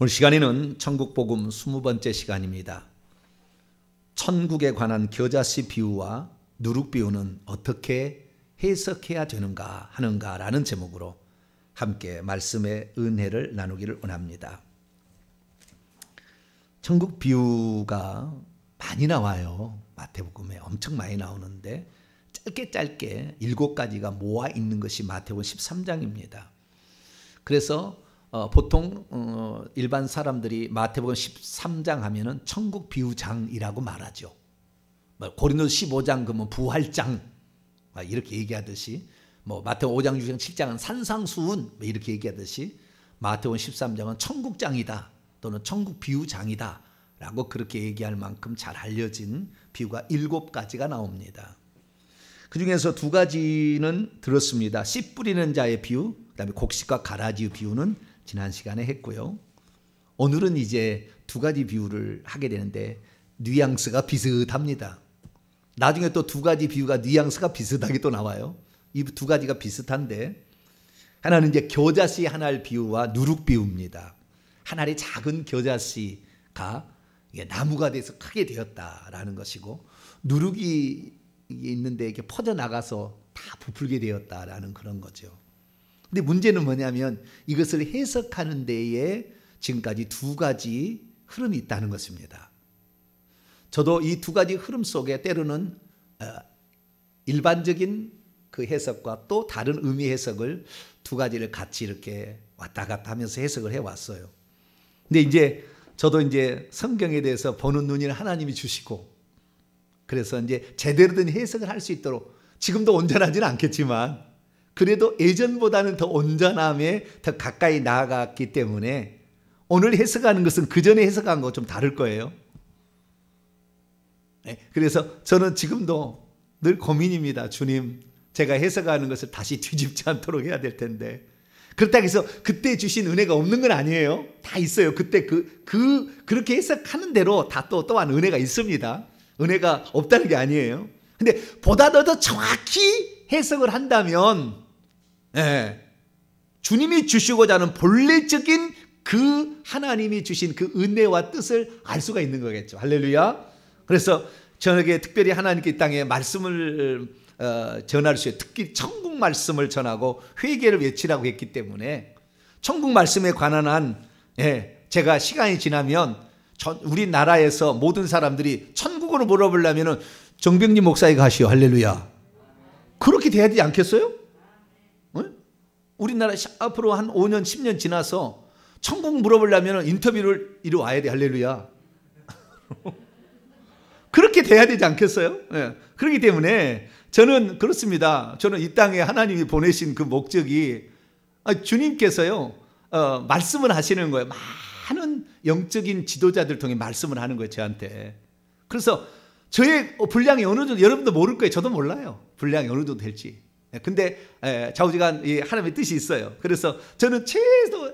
오늘 시간에는 천국복음 20번째 시간입니다. 천국에 관한 겨자씨 비유와 누룩 비유는 어떻게 해석해야 되는가 하는가라는 제목으로 함께 말씀의 은혜를 나누기를 원합니다. 천국 비유가 많이 나와요. 마태복음에 엄청 많이 나오는데 짧게 7가지가 모아 있는 것이 마태복음 13장입니다. 그래서 보통 일반 사람들이 마태복음 13장 하면은 천국 비유장이라고 말하죠. 고린도서 15장 그러면 부활장 이렇게 얘기하듯이, 마태복음 5장, 6장, 7장은 산상수훈 이렇게 얘기하듯이 마태복음 13장은 천국장이다 또는 천국 비유장이다 라고 그렇게 얘기할 만큼 잘 알려진 비유가 7가지가 나옵니다. 그 중에서 2가지는 들었습니다. 씨 뿌리는 자의 비유, 그 다음에 곡식과 가라지 비유는 지난 시간에 했고요. 오늘은 이제 2가지 비유를 하게 되는데 뉘앙스가 비슷합니다. 나중에 또 2가지 비유가 뉘앙스가 비슷하게 또 나와요. 이 2가지가 비슷한데, 하나는 이제 겨자씨 한 알 비유와 누룩 비유입니다. 한 알의 작은 겨자씨가 나무가 돼서 크게 되었다라는 것이고, 누룩이 있는데 이렇게 퍼져나가서 다 부풀게 되었다라는 그런 거죠. 근데 문제는 뭐냐면 이것을 해석하는 데에 지금까지 2가지 흐름이 있다는 것입니다. 저도 이 2가지 흐름 속에 때로는 일반적인 그 해석과 또 다른 의미 해석을 2가지를 같이 이렇게 왔다 갔다 하면서 해석을 해왔어요. 근데 이제 저도 이제 성경에 대해서 보는 눈을 하나님이 주시고, 그래서 이제 제대로 된 해석을 할 수 있도록, 지금도 온전하지는 않겠지만 그래도 예전보다는 더 온전함에 더 가까이 나아갔기 때문에 오늘 해석하는 것은 그 전에 해석한 거 좀 다를 거예요. 그래서 저는 지금도 늘 고민입니다. 주님, 제가 해석하는 것을 다시 뒤집지 않도록 해야 될 텐데, 그렇다고 해서 그때 주신 은혜가 없는 건 아니에요. 다 있어요. 그때 그렇게 해석하는 대로 다 또한 은혜가 있습니다. 은혜가 없다는 게 아니에요. 근데 보다 더 정확히 해석을 한다면, 주님이 주시고자 하는 본래적인 그 하나님이 주신 그 은혜와 뜻을 알 수가 있는 거겠죠. 할렐루야. 그래서 저에게 특별히 하나님께 이 땅에 말씀을 전할 수 있어요. 특히 천국 말씀을 전하고 회개를 외치라고 했기 때문에 천국 말씀에 관한 한, 제가 시간이 지나면 우리나라에서 모든 사람들이 천국으로 물어보려면 정병진 목사에게 가시오. 할렐루야. 그렇게 돼야 되지 않겠어요? 우리나라 앞으로 한 5년 10년 지나서 천국 물어보려면 인터뷰를 이리 와야 돼. 할렐루야. 그렇게 돼야 되지 않겠어요? 그렇기 때문에 저는 그렇습니다. 저는 이 땅에 하나님이 보내신 그 목적이, 주님께서요 말씀을 하시는 거예요. 많은 영적인 지도자들 통해 말씀을 하는 거예요, 저한테. 그래서 저의 분량이 어느 정도, 여러분도 모를 거예요. 저도 몰라요. 분량이 어느 정도 될지. 근데 좌우지간 하나님의 뜻이 있어요. 그래서 저는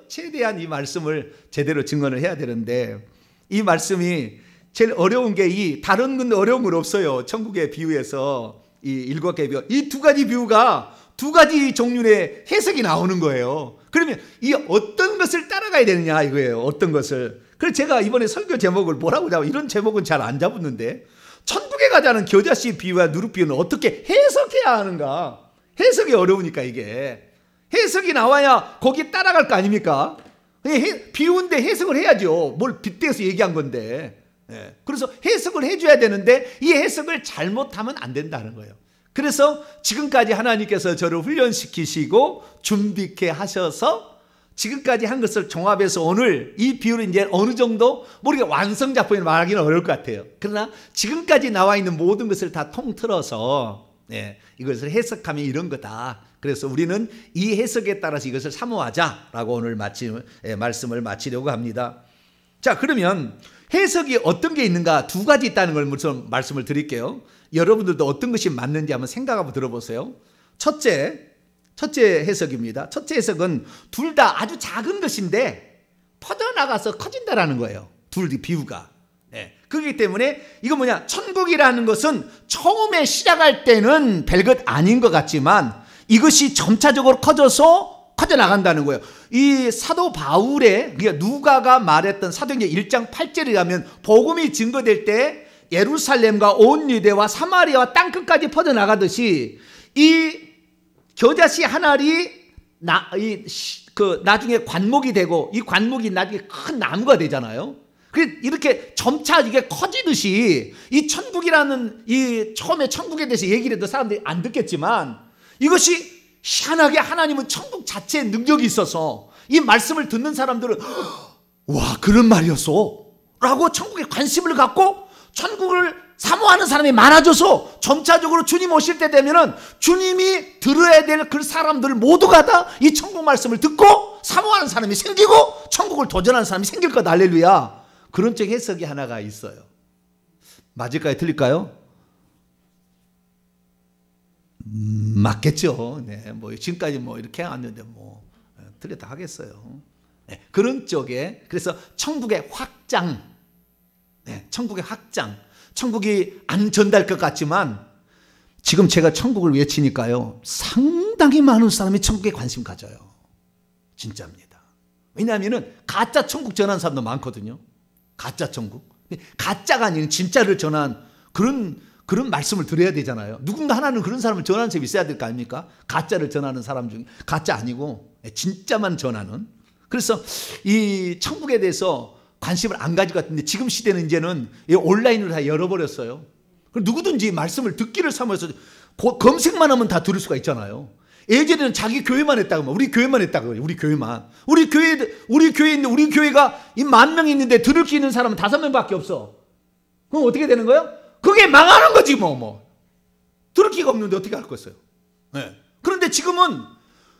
최대한 이 말씀을 제대로 증언을 해야 되는데, 이 말씀이 제일 어려운 게, 다른 건 어려운 건 없어요. 천국의 비유에서 이 7개의 비유, 이 2가지 비유가 2가지 종류의 해석이 나오는 거예요. 그러면 이 어떤 것을 따라가야 되느냐 이거예요. 어떤 것을. 그래서 제가 이번에 설교 제목을 뭐라고 잡아, 이런 제목은 잘 안 잡았는데, 천국에 가자는 겨자씨 비유와 누룩 비유는 어떻게 해석해야 하는가. 해석이 어려우니까, 이게 해석이 나와야 거기 따라갈 거 아닙니까? 비유인데 해석을 해야죠. 뭘 빗대서 얘기한 건데. 그래서 해석을 해줘야 되는데 이 해석을 잘못하면 안 된다는 거예요. 그래서 지금까지 하나님께서 저를 훈련시키시고 준비케 하셔서 지금까지 한 것을 종합해서 오늘 이 비유를 이제 어느 정도 우리가 완성작품을 말하기는 어려울 것 같아요. 그러나 지금까지 나와 있는 모든 것을 다 통틀어서 이것을 해석하면 이런 거다. 그래서 우리는 이 해석에 따라서 이것을 사모하자라고 오늘 말씀을 마치려고 합니다. 자, 그러면 해석이 어떤 게 있는가, 2가지 있다는 걸 우선 말씀을 드릴게요. 여러분들도 어떤 것이 맞는지 한번 생각 한번 들어보세요. 첫째 해석입니다. 첫째 해석은 둘 다 아주 작은 것인데 퍼져나가서 커진다라는 거예요. 둘 비유가. 그렇기 때문에 이거 뭐냐, 천국이라는 것은 처음에 시작할 때는 별것 아닌 것 같지만 이것이 점차적으로 커져서 커져나간다는 거예요. 이 사도 바울의, 그러니까 누가가 말했던 사도행전 1장 8절에 가면 복음이 증거될 때 예루살렘과 온 유대와 사마리아와 땅끝까지 퍼져나가듯이 이 겨자씨 한 알이 나중에 관목이 되고, 이 관목이 나중에 큰 나무가 되잖아요. 이렇게 점차 이게 커지듯이 이 천국이라는, 이 처음에 천국에 대해서 얘기를 해도 사람들이 안 듣겠지만, 이것이 희한하게 하나님은 천국 자체에 능력이 있어서 이 말씀을 듣는 사람들은 와, 그런 말이었어 라고 천국에 관심을 갖고 천국을 사모하는 사람이 많아져서 점차적으로 주님 오실 때 되면은 주님이 들어야 될 그 사람들 모두가 다 이 천국 말씀을 듣고 사모하는 사람이 생기고 천국을 도전하는 사람이 생길 것. 할렐루야. 그런 쪽 해석이 하나가 있어요. 맞을까요? 틀릴까요? 맞겠죠. 네, 뭐 지금까지 뭐 이렇게 해왔는데 뭐 틀렸다 하겠어요. 네, 그런 쪽에, 그래서 천국의 확장, 네, 천국의 확장, 천국이 안 전달 것 같지만 지금 제가 천국을 외치니까요, 상당히 많은 사람이 천국에 관심 가져요. 진짜입니다. 왜냐하면 가짜 천국 전하는 사람도 많거든요. 가짜 천국, 가짜가 아닌 진짜를 전한 그런 말씀을 드려야 되잖아요. 누군가 하나는 그런 사람을 전하는 사람이 있어야 될 거 아닙니까? 가짜를 전하는 사람 중에, 가짜 아니고 진짜만 전하는. 그래서 이 천국에 대해서 관심을 안 가질 것 같은데, 지금 시대는 이제는 온라인으로 다 열어버렸어요. 누구든지 말씀을 듣기를 삼아서 검색만 하면 다 들을 수가 있잖아요. 예전에는 자기 교회만 했다고, 우리 교회만 했다고, 우리 교회만. 우리 교회인데, 우리 교회가 이 10,000명 있는데 들을 수 있는 사람은 5명밖에 없어. 그럼 어떻게 되는 거예요? 그게 망하는 거지, 뭐. 들을 기가 없는데 어떻게 할 거였어요? 네. 그런데 지금은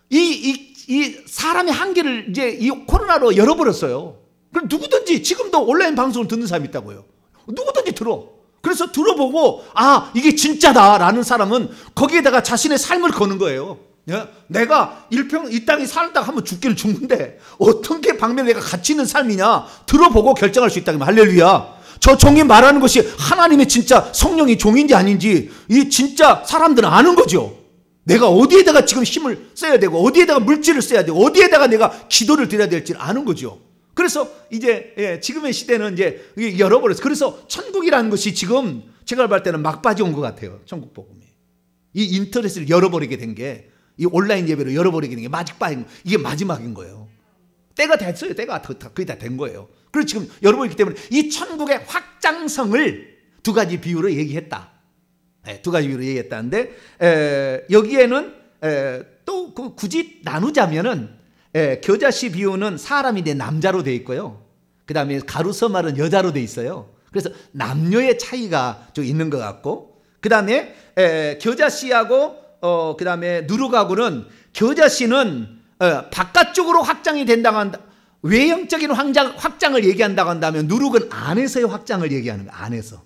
이 사람의 한계를 이제 이 코로나로 열어버렸어요. 그럼 누구든지 지금도 온라인 방송을 듣는 사람이 있다고요. 누구든지 들어. 그래서 들어보고, 아, 이게 진짜다라는 사람은 거기에다가 자신의 삶을 거는 거예요. 내가 이 땅에 살다가 한번 죽기는 죽는데 어떻게 방면 내가 가치 있는 삶이냐 들어보고 결정할 수 있다면 할렐루야. 저 종이 말하는 것이 하나님의 진짜 성령이 종인지 아닌지 이 진짜 사람들은 아는 거죠. 내가 어디에다가 지금 힘을 써야 되고 어디에다가 물질을 써야 되고 어디에다가 내가 기도를 드려야 될지를 아는 거죠. 그래서 이제 지금의 시대는 이제 열어버렸어요. 그래서 천국이라는 것이 지금 제가 볼 때는 막바지 온 것 같아요. 천국 복음이. 이 인터넷을 열어버리게 된 게, 이 온라인 예배로 열어버리게 된 게 이게 마지막인 거예요. 때가 됐어요. 때가 거의 다 된 거예요. 그래서 지금 열어버리기 때문에 이 천국의 확장성을 두 가지 비유로 얘기했다. 두 가지 비유로 얘기했다는데, 여기에는 또 굳이 나누자면은, 겨자씨 비유는 사람이 내 남자로 돼 있고요. 그 다음에 가루서 말은 여자로 돼 있어요. 그래서 남녀의 차이가 좀 있는 것 같고, 그 다음에 겨자씨하고 그 다음에 누룩하고는, 겨자씨는 바깥쪽으로 확장이 된다고 한다. 외형적인 확장을 얘기한다고 한다면 누룩은 안에서의 확장을 얘기하는 거예요. 안에서.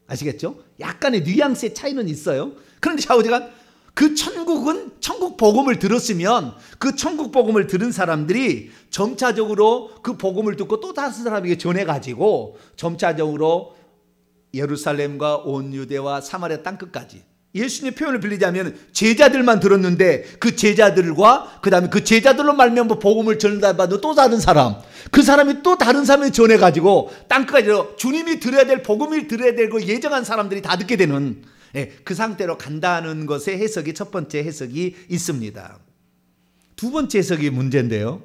아시겠죠? 약간의 뉘앙스의 차이는 있어요. 그런데 좌우지간 그 천국은, 천국 복음을 들었으면 그 천국 복음을 들은 사람들이 점차적으로 그 복음을 듣고 또 다른 사람에게 전해가지고 점차적으로 예루살렘과 온 유대와 사마리아 땅끝까지, 예수님의 표현을 빌리자면 제자들만 들었는데 그 제자들과 그 다음에 그 제자들로 말미암아 복음을 전달받은 또 다른 사람, 그 사람이 또 다른 사람에 전해가지고 땅끝까지 주님이 들어야 될 복음을 들어야 되고 예정한 사람들이 다 듣게 되는, 그 상태로 간다는 것의 해석이 첫 번째 해석이 있습니다. 두 번째 해석이 문제인데요,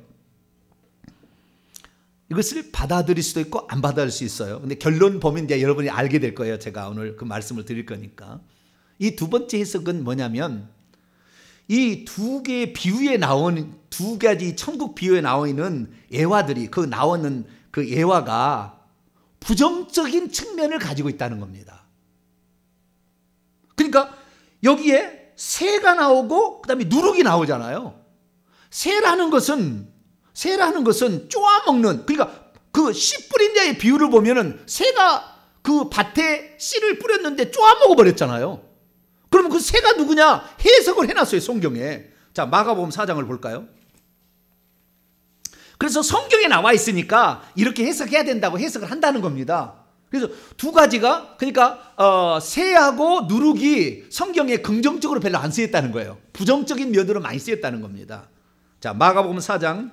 이것을 받아들일 수도 있고 안 받아들일 수 있어요. 근데 결론 보면 이제 여러분이 알게 될 거예요. 제가 오늘 그 말씀을 드릴 거니까. 이 두 번째 해석은 뭐냐면, 이 두 개의 비유에 나오는, 두 가지 천국 비유에 나오는 예화들이, 그 나오는 그 예화가 부정적인 측면을 가지고 있다는 겁니다. 그러니까 여기에 새가 나오고 그 다음에 누룩이 나오잖아요. 새라는 것은 쪼아먹는, 그러니까 그 씨 뿌린 자의 비유를 보면은 새가 그 밭에 씨를 뿌렸는데 쪼아먹어 버렸잖아요. 그러면 그 새가 누구냐? 해석을 해놨어요, 성경에. 자, 마가복음 4장을 볼까요? 그래서 성경에 나와 있으니까 이렇게 해석해야 된다고 해석을 한다는 겁니다. 그래서 두 가지가, 그러니까 새하고 누룩이 성경에 긍정적으로 별로 안 쓰였다는 거예요. 부정적인 면으로 많이 쓰였다는 겁니다. 자, 마가복음 4장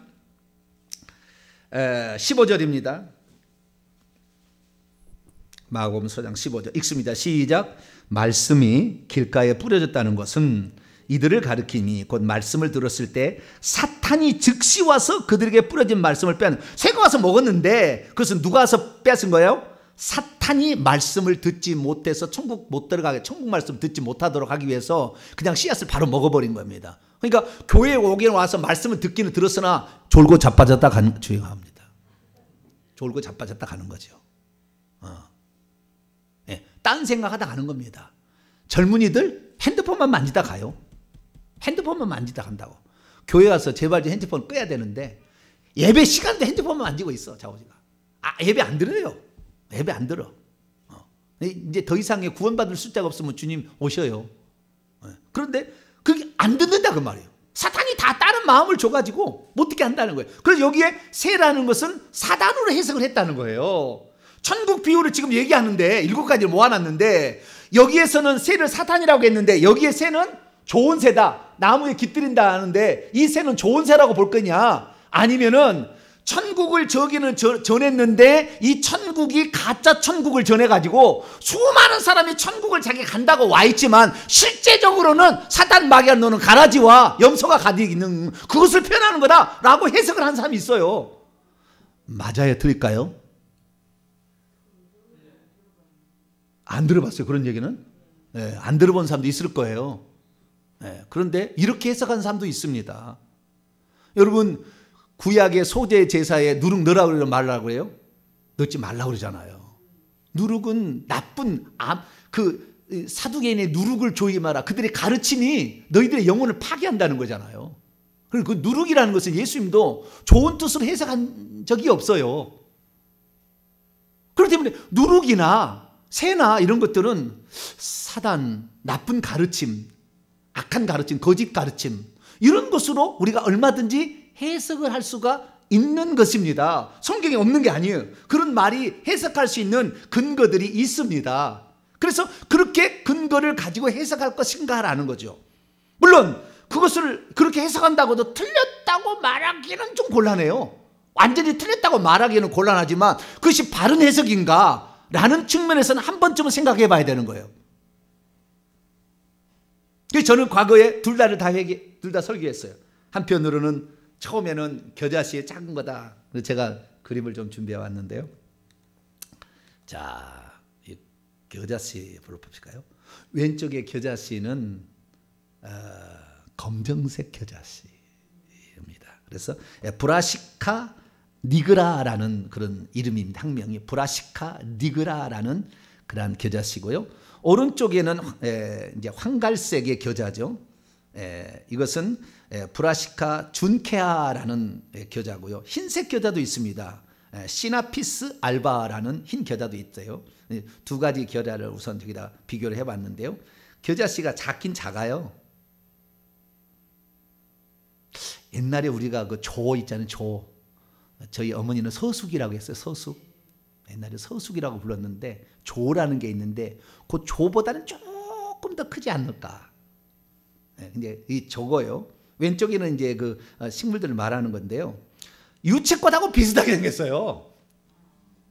15절입니다. 마가복음 4장 15절 읽습니다. 시작. 말씀이 길가에 뿌려졌다는 것은 이들을 가리키니 곧 말씀을 들었을 때 사탄이 즉시 와서 그들에게 뿌려진 말씀을 빼앗는. 새가 와서 먹었는데 그것은 누가 와서 뺏은 거예요? 사탄이 말씀을 듣지 못해서 천국 못 들어가게, 천국 말씀 듣지 못하도록 하기 위해서 그냥 씨앗을 바로 먹어버린 겁니다. 그러니까 교회에 오기는 와서 말씀을 듣기는 들었으나 졸고 자빠졌다 주의합니다. 졸고 자빠졌다 가는 거죠. 예, 딴 생각하다 가는 겁니다. 젊은이들 핸드폰만 만지다 가요. 핸드폰만 만지다 간다고. 교회 와서 제발 좀 핸드폰 꺼야 되는데 예배 시간도 핸드폰만 만지고 있어. 자오지가. 예배 안 들어요. 예배 안 들어. 이제 더 이상의 구원받을 숫자가 없으면 주님 오셔요. 그런데 그게 안 듣는다 그 말이에요. 사탄이 다 다른 마음을 줘가지고 못 듣게 한다는 거예요. 그래서 여기에 새라는 것은 사단으로 해석을 했다는 거예요. 천국 비유를 지금 얘기하는데 7가지를 모아놨는데 여기에서는 새를 사탄이라고 했는데 여기에 새는 좋은 새다. 나무에 깃들인다 하는데 이 새는 좋은 새라고 볼 거냐? 아니면은 천국을 저기는 전했는데 이 천국이 가짜 천국을 전해가지고 수많은 사람이 천국을 자기 간다고 와 있지만 실제적으로는 사단 마귀가 노는 가라지와 염소가 가득 있는 그것을 표현하는 거다라고 해석을 한 사람이 있어요. 맞아요? 틀릴까요? 안 들어봤어요 그런 얘기는? 네, 안 들어본 사람도 있을 거예요. 네, 그런데 이렇게 해석한 사람도 있습니다. 여러분 구약의 소재 제사에 누룩 넣으라고 말라고 해요? 넣지 말라고 그러잖아요. 누룩은 나쁜 사두개인의 누룩을 조이지 마라. 그들의 가르침이 너희들의 영혼을 파괴한다는 거잖아요. 그리고 그 누룩이라는 것은 예수님도 좋은 뜻으로 해석한 적이 없어요. 그렇기 때문에 누룩이나 새나 이런 것들은 사단, 나쁜 가르침, 악한 가르침, 거짓 가르침 이런 것으로 우리가 얼마든지 해석을 할 수가 있는 것입니다. 성경에 없는 게 아니에요. 그런 말이 해석할 수 있는 근거들이 있습니다. 그래서 그렇게 근거를 가지고 해석할 것인가라는 거죠. 물론 그것을 그렇게 해석한다고도 틀렸다고 말하기는 좀 곤란해요. 완전히 틀렸다고 말하기는 곤란하지만 그것이 바른 해석인가 라는 측면에서는 한 번쯤은 생각해 봐야 되는 거예요. 그래서 저는 과거에 둘 다 설교했어요. 한편으로는 처음에는 겨자씨의 작은 거다. 그래서 제가 그림을 좀 준비해 왔는데요. 자, 이 겨자씨 볼까요? 왼쪽의 겨자씨는 검정색 겨자씨입니다. 그래서 브라시카 니그라라는 그런 이름입니다. 학명이 브라시카 니그라라는 그런 겨자씨고요. 오른쪽에는 이제 황갈색의 겨자죠. 이것은 브라시카 준케아라는 겨자고요. 흰색 겨자도 있습니다. 시나피스 알바라는 흰 겨자도 있어요. 두 가지 겨자를 우선 여기다 비교를 해봤는데요. 겨자씨가 작긴 작아요. 옛날에 우리가 그 조 있잖아요. 조. 저희 어머니는 서숙이라고 했어요. 서숙. 옛날에 서숙이라고 불렀는데 조라는 게 있는데 그 조보다는 조금 더 크지 않을까. 근데 이 저거요. 왼쪽에는 이제 그 식물들을 말하는 건데요. 유채꽃하고 비슷하게 생겼어요.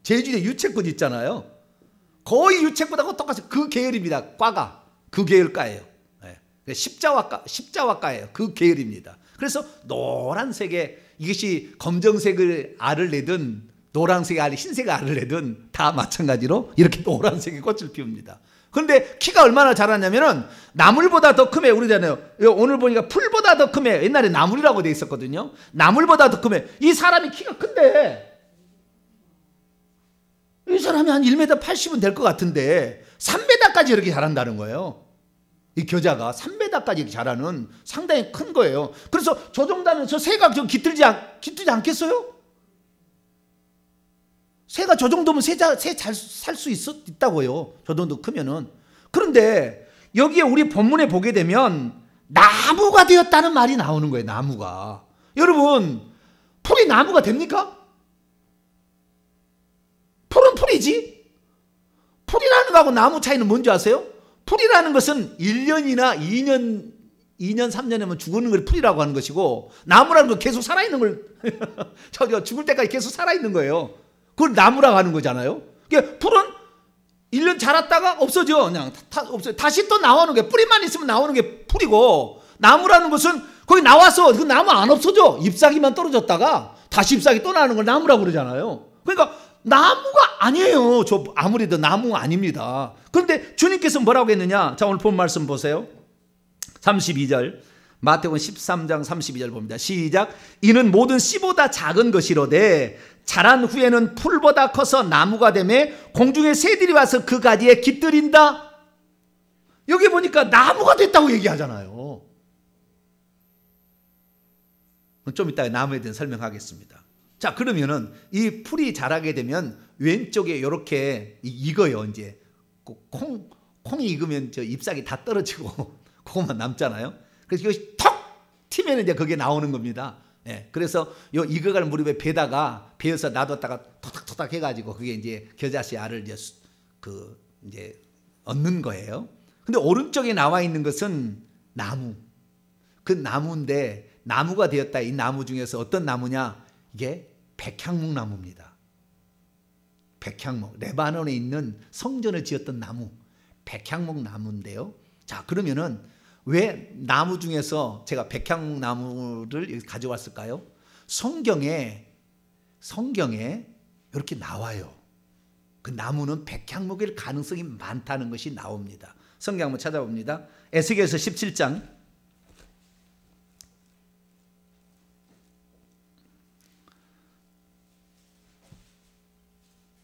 제주에 유채꽃 있잖아요. 거의 유채꽃하고 똑같이 그 계열입니다. 과가 그 계열과예요. 십자화과예요. 그 계열입니다. 그래서 노란색의 이것이 검정색을 알을 내든 노란색의 알이 흰색의 알을 내든 다 마찬가지로 이렇게 노란색의 꽃을 피웁니다. 그런데 키가 얼마나 자랐냐면은 나물보다 더 크면 그러잖아요. 오늘 보니까 풀보다 더 크면 옛날에 나물이라고 돼 있었거든요. 나물보다 더 크면 이 사람이 키가 큰데 이 사람이 한 1m 80은 될 것 같은데 3m까지 이렇게 자란다는 거예요. 이 겨자가 3m까지 이렇게 자라는 상당히 큰 거예요. 그래서 저 정도면 저 새가 좀 깃들지 않겠어요? 새가 저 정도면 새 잘 살 수 있다고요. 저 정도 크면은. 그런데 여기에 우리 본문에 보게 되면 나무가 되었다는 말이 나오는 거예요. 나무가. 여러분, 풀이 나무가 됩니까? 풀은 풀이지. 풀이라는 거하고 나무 차이는 뭔지 아세요? 풀이라는 것은 1년이나 2년 2년 3년이면 죽는 걸 풀이라고 하는 것이고, 나무라는 건 계속 살아있는 걸 저 죽을 때까지 계속 살아있는 거예요. 그걸 나무라고 하는 거잖아요. 그러니까 풀은 1년 자랐다가 없어져. 그냥 없어져. 다시 또 나오는 게, 뿌리만 있으면 나오는 게 풀이고, 나무라는 것은 거기 나와서 그 나무 안 없어져. 잎사귀만 떨어졌다가 다시 잎사귀 또 나는 걸 나무라고 그러잖아요. 그러니까 나무가 아니에요. 저 아무래도 나무 아닙니다. 그런데 주님께서 뭐라고 했느냐? 자, 오늘 본 말씀 보세요. 32절, 마태복음 13장 32절 봅니다. 시작. 이는 모든 씨보다 작은 것이로되 자란 후에는 풀보다 커서 나무가 되매 공중의 새들이 와서 그 가지에 깃들인다. 여기 보니까 나무가 됐다고 얘기하잖아요. 좀 이따가 나무에 대해 설명하겠습니다. 자, 그러면은 이 풀이 자라게 되면 왼쪽에 이렇게 익어요. 이제 콩이 익으면 저 잎사귀 다 떨어지고 그것만 남잖아요. 그래서 이것이 톡 튀면 이제 그게 나오는 겁니다. 예, 그래서 요 익어갈 무렵에 베어서 놔뒀다가 토닥토닥 해가지고 그게 이제 겨자씨 알을 이제 얻는 거예요. 근데 오른쪽에 나와 있는 것은 나무. 그 나무인데 나무가 되었다. 이 나무 중에서 어떤 나무냐? 이게 백향목 나무입니다. 백향목. 레바논에 있는 성전을 지었던 나무. 백향목 나무인데요. 자, 그러면은 왜 나무 중에서 제가 백향목 나무를 가져왔을까요? 성경에 이렇게 나와요. 그 나무는 백향목일 가능성이 많다는 것이 나옵니다. 성경 한번 찾아봅니다. 에스겔서 17장.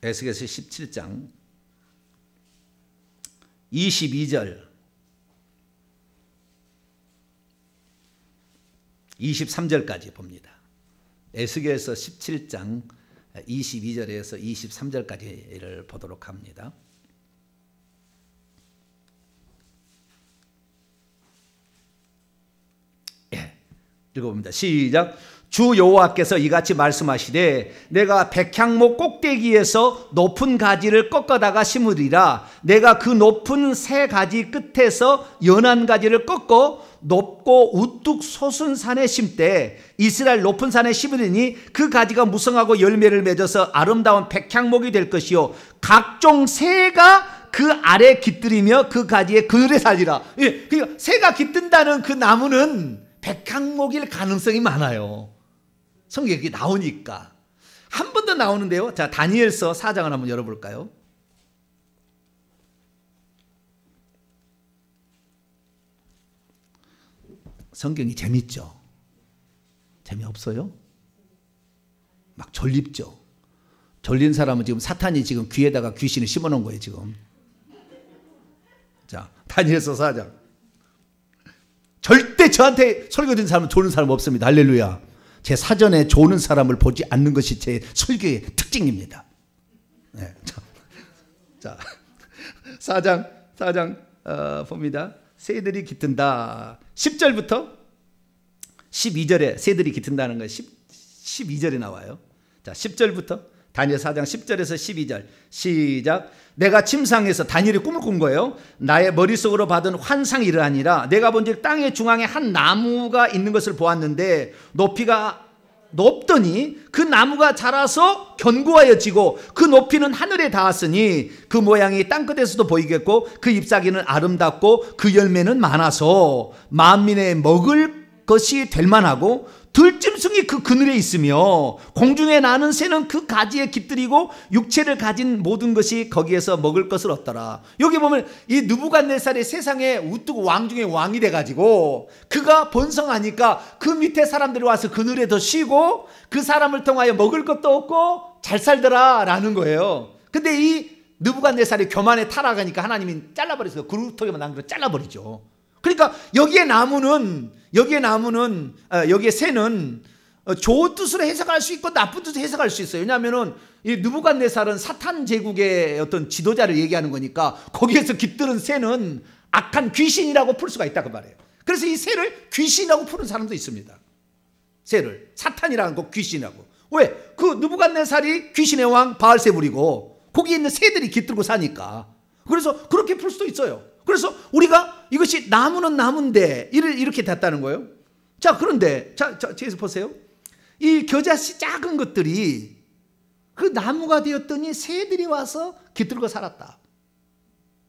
에스겔서 17장 22절 23절까지 봅니다. 에스겔서 17장 22절에서 23절까지를 보도록 합니다. 예, 읽어봅니다. 시작. 주 여호와께서 이같이 말씀하시되 내가 백향목 꼭대기에서 높은 가지를 꺾어다가 심으리라. 내가 그 높은 새 가지 끝에서 연한 가지를 꺾어 높고 우뚝 솟은 산에 심되 이스라엘 높은 산에 심으리니 그 가지가 무성하고 열매를 맺어서 아름다운 백향목이 될 것이요 각종 새가 그 아래 깃들이며 그 가지에 그늘에 살리라. 예, 그러니까 새가 깃든다는 그 나무는 백향목일 가능성이 많아요. 성경에 이렇게 나오니까. 한 번 더 나오는데요. 자, 다니엘서 4장을 한번 열어볼까요? 성경이 재밌죠? 재미없어요? 막 졸립죠? 졸린 사람은 지금 사탄이 지금 귀에다가 귀신을 심어놓은 거예요, 지금. 자, 다니엘서 4장. 절대 저한테 설교 듣는 사람은 조는 사람 없습니다. 할렐루야. 제 사전에 조는 사람을 보지 않는 것이 제 설교의 특징입니다. 네. 자, 4장 봅니다. 새들이 깃든다. 10절부터 12절에 새들이 깃든다는 거 12절에 나와요. 자, 10절부터 다니엘 4장 10절에서 12절 시작. 내가 침상에서 다니엘이 꿈을 꾼 거예요. 나의 머릿속으로 받은 환상이 이러하니라. 내가 본즉 땅의 중앙에 한 나무가 있는 것을 보았는데 높이가 높더니 그 나무가 자라서 견고하여지고 그 높이는 하늘에 닿았으니 그 모양이 땅끝에서도 보이겠고 그 잎사귀는 아름답고 그 열매는 많아서 만민의 먹을 것이 될 만하고 들짐승이 그 그늘에 있으며 공중에 나는 새는 그 가지에 깃들이고 육체를 가진 모든 것이 거기에서 먹을 것을 얻더라. 여기 보면 이 느부갓네살이 세상에 우뚝 왕 중에 왕이 돼가지고 그가 번성하니까 그 밑에 사람들이 와서 그늘에 더 쉬고 그 사람을 통하여 먹을 것도 얻고 잘 살더라 라는 거예요. 근데 이 느부갓네살이 교만에 타락하니까 하나님이 잘라버렸어요. 그루터기만 남겨 잘라버리죠. 그러니까 여기에 새는 좋은 뜻으로 해석할 수 있고 나쁜 뜻으로 해석할 수 있어요. 왜냐하면은 이 느부갓네살은 사탄 제국의 어떤 지도자를 얘기하는 거니까 거기에서 깃드는 새는 악한 귀신이라고 풀 수가 있다고 말해요. 그래서 이 새를 귀신이라고 푸는 사람도 있습니다. 새를 사탄이라는 거 귀신이라고. 왜? 그 느부갓네살이 귀신의 왕 바알세불이고 거기에 있는 새들이 깃들고 사니까. 그래서 그렇게 풀 수도 있어요. 그래서 우리가 이것이 나무는 나무인데 이렇게 됐다는 거예요. 자, 그런데 뒤에서 보세요. 이 겨자씨 작은 것들이 그 나무가 되었더니 새들이 와서 깃들고 살았다.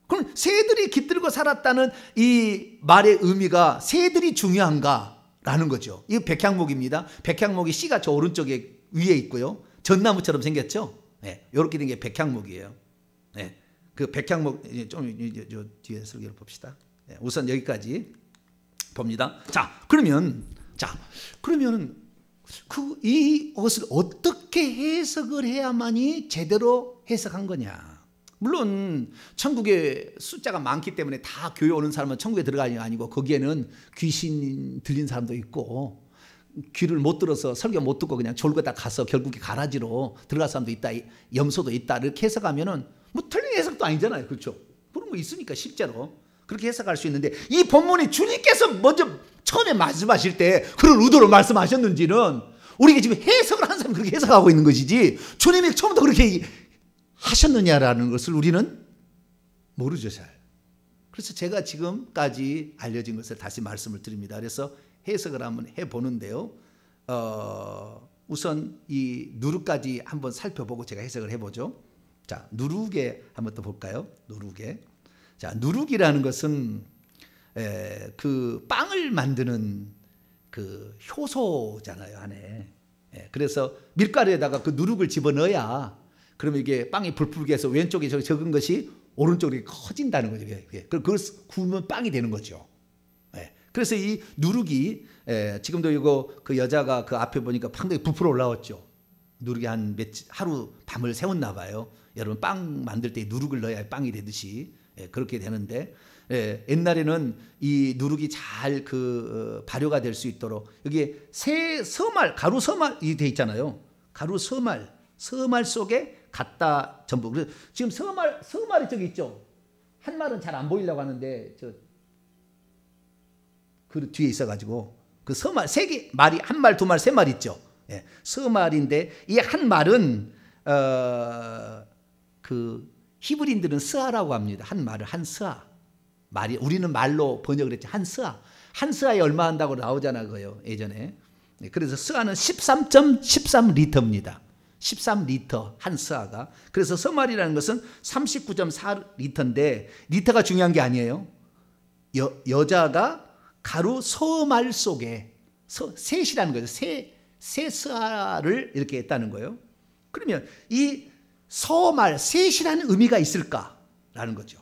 그럼 새들이 깃들고 살았다는 이 말의 의미가 새들이 중요한가라는 거죠. 이거 백향목입니다. 백향목이 씨가 저 오른쪽에 위에 있고요. 전나무처럼 생겼죠. 네, 이렇게 된 게 백향목이에요. 네, 그 백향목 좀 뒤에 설계를 봅시다. 네, 우선 여기까지 봅니다. 그러면 이것을 어떻게 해석을 해야만이 제대로 해석한 거냐? 물론 천국에 숫자가 많기 때문에 다 교회 오는 사람은 천국에 들어가는 게 아니고 거기에는 귀신 들린 사람도 있고 귀를 못 들어서 설교 못 듣고 그냥 졸고다 가서 결국에 가라지로 들어갈 사람도 있다, 염소도 있다, 이렇게 해석하면은 뭐 틀린 해석도 아니잖아요. 그렇죠? 그런 거 있으니까 실제로 그렇게 해석할 수 있는데, 이 본문이 주님께서 먼저 처음에 말씀하실 때 그런 의도로 말씀하셨는지는 우리가 지금 해석을 한 사람이 그렇게 해석하고 있는 것이지 주님이 처음부터 그렇게 하셨느냐라는 것을 우리는 모르죠, 잘. 그래서 제가 지금까지 알려진 것을 다시 말씀을 드립니다. 그래서 해석을 한번 해보는데요. 우선 이 누룩까지 한번 살펴보고 제가 해석을 해보죠. 자, 누룩에 한번 또 볼까요? 누룩에. 자, 누룩이라는 것은 그 빵을 만드는 그 효소잖아요, 안에. 그래서 밀가루에다가 그 누룩을 집어넣어야 그러면 이게 빵이 불풀게 해서 왼쪽에 적은 것이 오른쪽으로 커진다는 거죠. 그걸 구우면 빵이 되는 거죠. 그래서 이 누룩이 지금도 이거 그 여자가 그 앞에 보니까 상당히 부풀어 올라왔죠. 누룩이 한 하루 밤을 새웠나 봐요. 여러분 빵 만들 때 누룩을 넣어야 빵이 되듯이 그렇게 되는데, 옛날에는 이 누룩이 잘 발효가 될 수 있도록 여기에 서말, 가루 서말이 돼 있잖아요. 가루 서말 속에 갖다 전부. 그래서 지금 서말이 저기 있죠. 한 말은 잘 안 보이려고 하는데 그 뒤에 있어가지고 그 서말 세 개 말이 한 말, 두 말, 세 말 있죠. 서말인데 이 한 말은 그 히브리인들은 스아라고 합니다. 한 말을 한 스아. 말이 우리는 말로 번역을 했죠. 한 스아. 한 스아에 얼마 한다고 나오잖아, 그거요. 예전에. 그래서 스아는 13.13리터입니다. 13리터 한 스아가. 그래서 서말이라는 것은 39.4리터인데 리터가 중요한 게 아니에요. 여자가 가루 서말 속에 셋이라는 거죠. 세 스아를 이렇게 했다는 거예요. 그러면 이 서말 셋이라는 의미가 있을까라는 거죠.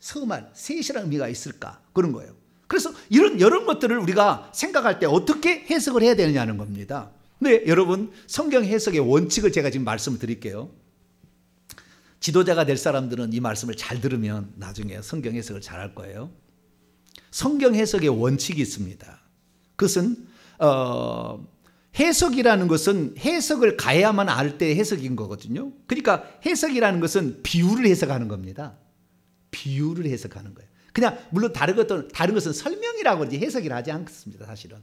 서말 셋이라는 의미가 있을까 그런 거예요. 그래서 이런 것들을 우리가 생각할 때 어떻게 해석을 해야 되느냐는 겁니다. 네, 여러분 성경 해석의 원칙을 제가 지금 말씀을 드릴게요. 지도자가 될 사람들은 이 말씀을 잘 들으면 나중에 성경 해석을 잘 할 거예요. 성경 해석의 원칙이 있습니다. 그것은 해석이라는 것은 해석을 가해야만 알 때 해석인 거거든요. 그러니까 해석이라는 것은 비유를 해석하는 겁니다. 비유를 해석하는 거예요. 그냥 물론 다른 것은 설명이라고 그러지 해석이라 하지 않습니다. 사실은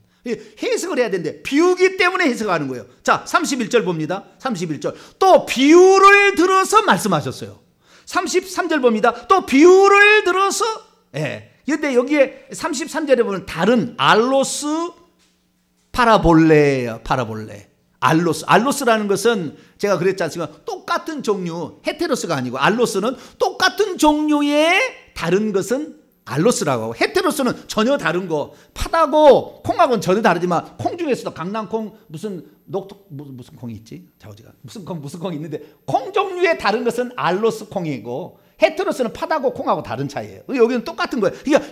해석을 해야 되는데 비유기 때문에 해석하는 거예요. 자, 31절 봅니다. 31절 또 비유를 들어서 말씀하셨어요. 33절 봅니다. 또 비유를 들어서. 근데 여기에 33절에 보면 다른 알로스 파라볼레예요. 파라볼레. 알로스라는 것은 제가 그랬지 않습니까? 똑같은 종류, 헤테로스가 아니고 알로스는 똑같은 종류의 다른 것은 알로스라고 하고, 헤테로스는 전혀 다른 거. 팥하고 콩하고는 전혀 다르지만 콩 중에서도 강낭콩 무슨 콩이 있지? 자오지가 무슨 콩이 있는데 콩 종류의 다른 것은 알로스 콩이고 헤테로스는 팥하고 콩하고 다른 차이예요. 여기는 똑같은 거예요. 그러니까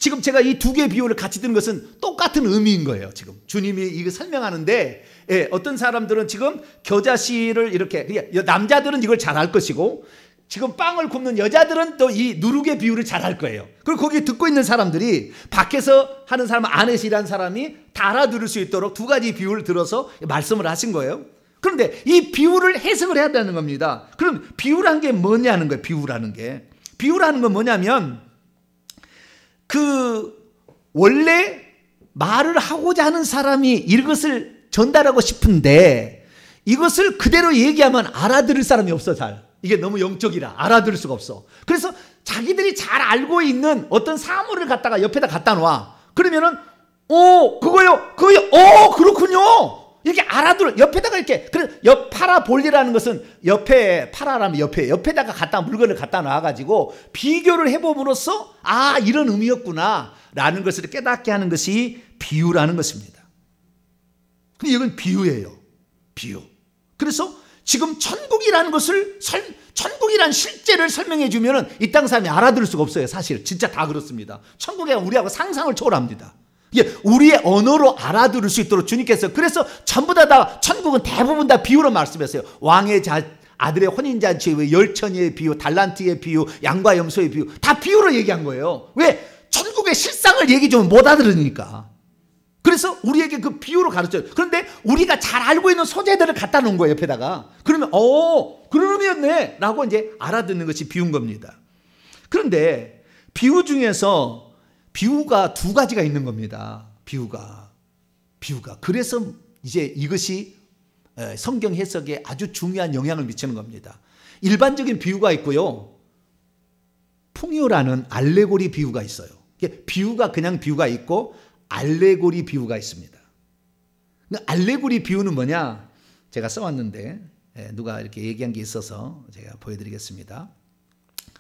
지금 제가 이 두 개의 비유를 같이 드는 것은 똑같은 의미인 거예요. 지금 주님이 이거 설명하는데, 어떤 사람들은 지금 겨자씨를 이렇게, 남자들은 이걸 잘 알 것이고 지금 빵을 굽는 여자들은 또 이 누룩의 비유를 잘 할 거예요. 그리고 거기 듣고 있는 사람들이 밖에서 하는 사람, 안에서 일하는 사람이 다 알아들을 수 있도록 두 가지 비유를 들어서 말씀을 하신 거예요. 그런데 이 비유를 해석을 해야 되는 겁니다. 그럼 비유라는 게 뭐냐는 거예요. 비유라는 건 뭐냐면 원래 말을 하고자 하는 사람이 이것을 전달하고 싶은데 이것을 그대로 얘기하면 알아들을 사람이 없어. 잘. 이게 너무 영적이라 알아들을 수가 없어. 그래서 자기들이 잘 알고 있는 어떤 사물을 갖다가 옆에다 갖다 놔. 그러면은 그거요. 그렇군요. 이렇게 알아들어. 옆에다가 이렇게. 그래, 파라볼리라는 것은 옆에, 파라라면 옆에다가 물건을 갖다 놔가지고 비교를 해봄으로써 이런 의미였구나 라는 것을 깨닫게 하는 것이 비유라는 것입니다. 근데 이건 비유예요. 비유. 그래서 지금 천국이라는 것을 천국이란 실제를 설명해 주면은 이 땅 사람이 알아들을 수가 없어요. 사실 진짜 다 그렇습니다. 천국에 우리하고 상상을 초월합니다. 이게 우리의 언어로 알아들을 수 있도록 주님께서, 그래서 전부 다 천국은 대부분 다 비유로 말씀했어요. 왕의 아들의 혼인잔치의 비유, 열처녀의 비유, 달란트의 비유, 양과 염소의 비유, 다 비유로 얘기한 거예요. 왜? 천국의 실상을 얘기 좀 못 알아들으니까. 그래서 우리에게 그 비유로 가르쳐요. 그런데 우리가 잘 알고 있는 소재들을 갖다 놓은 거예요, 옆에다가. 그러면 그런 의미였네 라고 이제 알아듣는 것이 비유인 겁니다. 그런데 비유 중에서 비유가 두 가지가 있는 겁니다. 비유가. 그래서 이제 이것이 성경 해석에 아주 중요한 영향을 미치는 겁니다. 일반적인 비유가 있고요. 풍요라는 알레고리 비유가 있어요. 비유가 그냥 비유가 있고 알레고리 비유가 있습니다. 알레고리 비유는 뭐냐? 제가 써왔는데 누가 이렇게 얘기한 게 있어서 제가 보여드리겠습니다.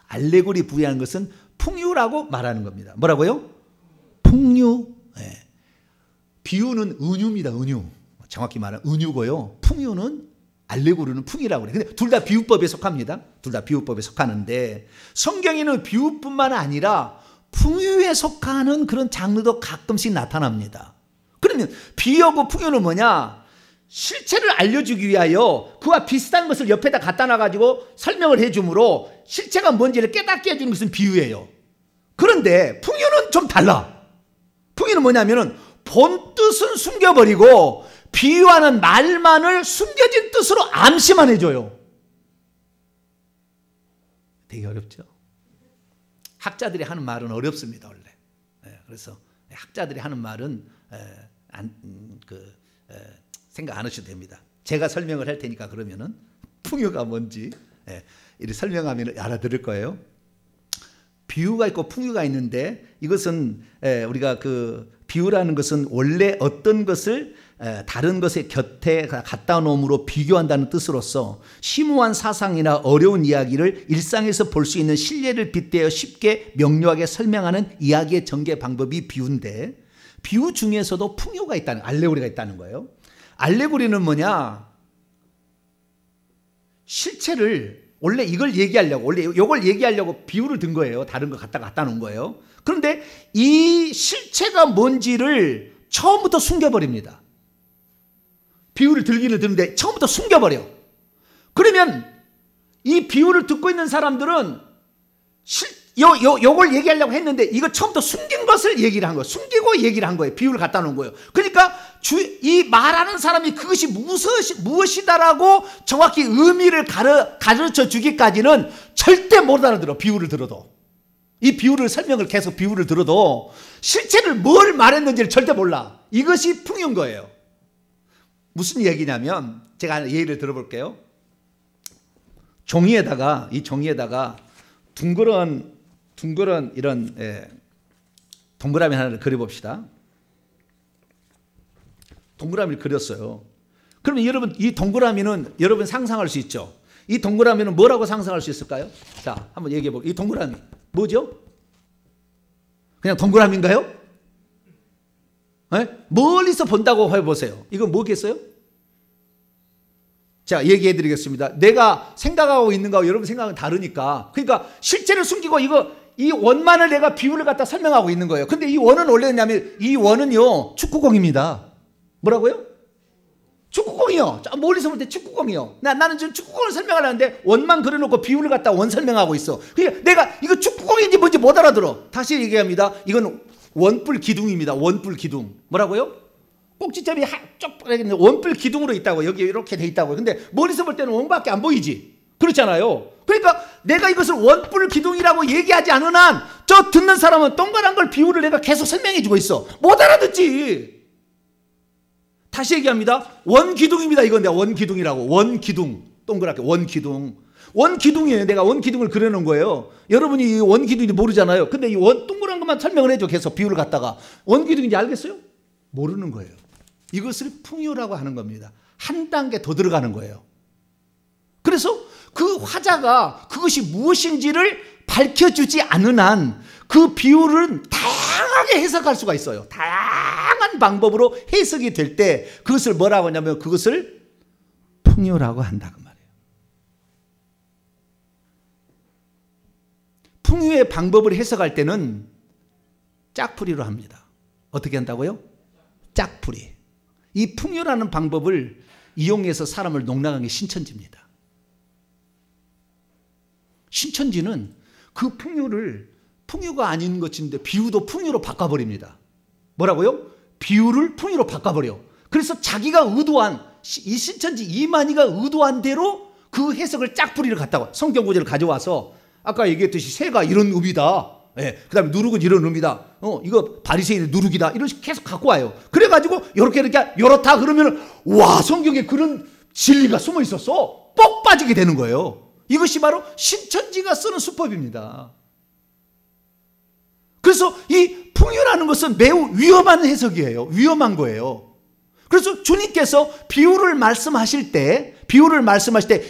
알레고리 비유라는 것은 풍요라고 말하는 겁니다. 뭐라고요? 풍요. 비유는 은유입니다. 은유. 정확히 말하면 은유고요. 풍요는 알레고리는 풍이라고 그래요. 근데 둘 다 비유법에 속합니다. 둘 다 비유법에 속하는데 성경에는 비유뿐만 아니라 풍요에 속하는 그런 장르도 가끔씩 나타납니다. 그러면 비유하고 풍요는 뭐냐? 실체를 알려주기 위하여 그와 비슷한 것을 옆에다 갖다 놔가지고 설명을 해주므로 실체가 뭔지를 깨닫게 해주는 것은 비유예요. 그런데 풍요는 좀 달라. 풍요는 뭐냐면은 본 뜻은 숨겨버리고 비유하는 말만을 숨겨진 뜻으로 암시만 해줘요. 되게 어렵죠? 학자들이 하는 말은 어렵습니다, 원래. 그래서 학자들이 하는 말은 생각 안 하셔도 됩니다. 제가 설명을 할 테니까 그러면은 풍요가 뭔지 이렇게 설명하면 알아들을 거예요. 비유가 있고 풍요가 있는데 이것은 우리가 비유라는 것은 원래 어떤 것을 다른 것의 곁에 갖다 놓음으로 비교한다는 뜻으로서 심오한 사상이나 어려운 이야기를 일상에서 볼 수 있는 실례를 빗대어 쉽게 명료하게 설명하는 이야기의 전개 방법이 비유인데, 비유 중에서도 풍요가 있다는, 알레고리가 있다는 거예요. 알레고리는 뭐냐? 실체를 원래 이걸 얘기하려고, 원래 이걸 얘기하려고 비유를 든 거예요. 다른 거 갖다 놓은 거예요. 그런데 이 실체가 뭔지를 처음부터 숨겨버립니다. 비유를 들기는 드는데 처음부터 숨겨버려. 그러면 이 비유를 듣고 있는 사람들은 요걸 얘기하려고 했는데 이거 처음부터 숨긴 것을 얘기를 한 거예요. 숨기고 얘기를 한 거예요. 비유를 갖다 놓은 거예요. 그러니까 이 말하는 사람이 그것이 무엇이다라고 정확히 의미를 가르쳐 주기까지는 절대 못 알아들어. 비유를 들어도. 이 비유를 설명을 계속 비유를 들어도 실체를 뭘 말했는지를 절대 몰라. 이것이 풍요인 거예요. 무슨 얘기냐면 제가 예를 들어볼게요. 이 종이에다가 둥그런 이런 동그라미 하나를 그려봅시다. 동그라미를 그렸어요. 그러면 여러분 이 동그라미는 여러분 상상할 수 있죠. 이 동그라미는 뭐라고 상상할 수 있을까요? 자, 한번 얘기해 볼게요. 이 동그라미 뭐죠? 그냥 동그라미인가요? 멀리서 본다고 해보세요. 이건 뭐겠어요? 자, 얘기해 드리겠습니다. 내가 생각하고 있는 거하고 여러분 생각은 다르니까. 그러니까 실체를 숨기고 이 원만을 내가 비유를 갖다 설명하고 있는 거예요. 근데 이 원은 원래 뭐냐면 이 원은요 축구공입니다. 뭐라고요? 축구공이요. 멀리서 볼 때 축구공이요. 나는 지금 축구공을 설명하려는데 원만 그려놓고 비유를 갖다 원 설명하고 있어. 그러니까 내가 이거 축구공인지 뭔지 못 알아들어. 다시 얘기합니다. 이건 원뿔 기둥입니다. 원뿔 기둥. 뭐라고요? 꼭지점이 쪽 원뿔 기둥으로 있다고. 여기 이렇게 돼 있다고. 근데 멀리서 볼 때는 원밖에 안 보이지. 그렇잖아요. 그러니까 내가 이것을 원뿔 기둥이라고 얘기하지 않은 한 저 듣는 사람은 동그란 걸 비유를 내가 계속 설명해 주고 있어. 못 알아듣지. 다시 얘기합니다. 원기둥입니다. 이건 내가 원기둥이라고. 원기둥. 동그랗게 원기둥. 원기둥이에요. 내가 원기둥을 그려놓은 거예요. 여러분이 이 원기둥인지 모르잖아요. 근데 이 동그란 것만 설명을 해줘. 계속 비유를 갖다가. 원기둥인지 알겠어요? 모르는 거예요. 이것을 풍요라고 하는 겁니다. 한 단계 더 들어가는 거예요. 그래서 그 화자가 그것이 무엇인지를 밝혀주지 않은 한 그 비유를 다양하게 해석할 수가 있어요. 다양한 방법으로 해석이 될 때 그것을 뭐라고 하냐면 그것을 풍요라고 한다 그 말이에요. 풍요의 방법을 해석할 때는 짝풀이로 합니다. 어떻게 한다고요? 짝풀이. 이 풍요라는 방법을 이용해서 사람을 농락한 게 신천지입니다. 신천지는 그 풍요가 아닌 것인데 비유도 풍요로 바꿔버립니다. 뭐라고요? 비유를 풍요로 바꿔버려. 그래서 자기가 의도한 이 신천지 이만희가 의도한 대로 그 해석을 짝풀이를 갖다가 성경 구절을 가져와서 아까 얘기했듯이 새가 이런 의미다. 예, 그 다음에 누룩은 이런 의미다. 이거 바리새인의 누룩이다. 이런 식으로 계속 갖고 와요. 그래가지고 이렇게 이렇다 그러면 와 성경에 그런 진리가 숨어 있었어. 뻑 빠지게 되는 거예요. 이것이 바로 신천지가 쓰는 수법입니다. 그래서 이 풍요라는 것은 매우 위험한 해석이에요. 위험한 거예요. 그래서 주님께서 비유를 말씀하실 때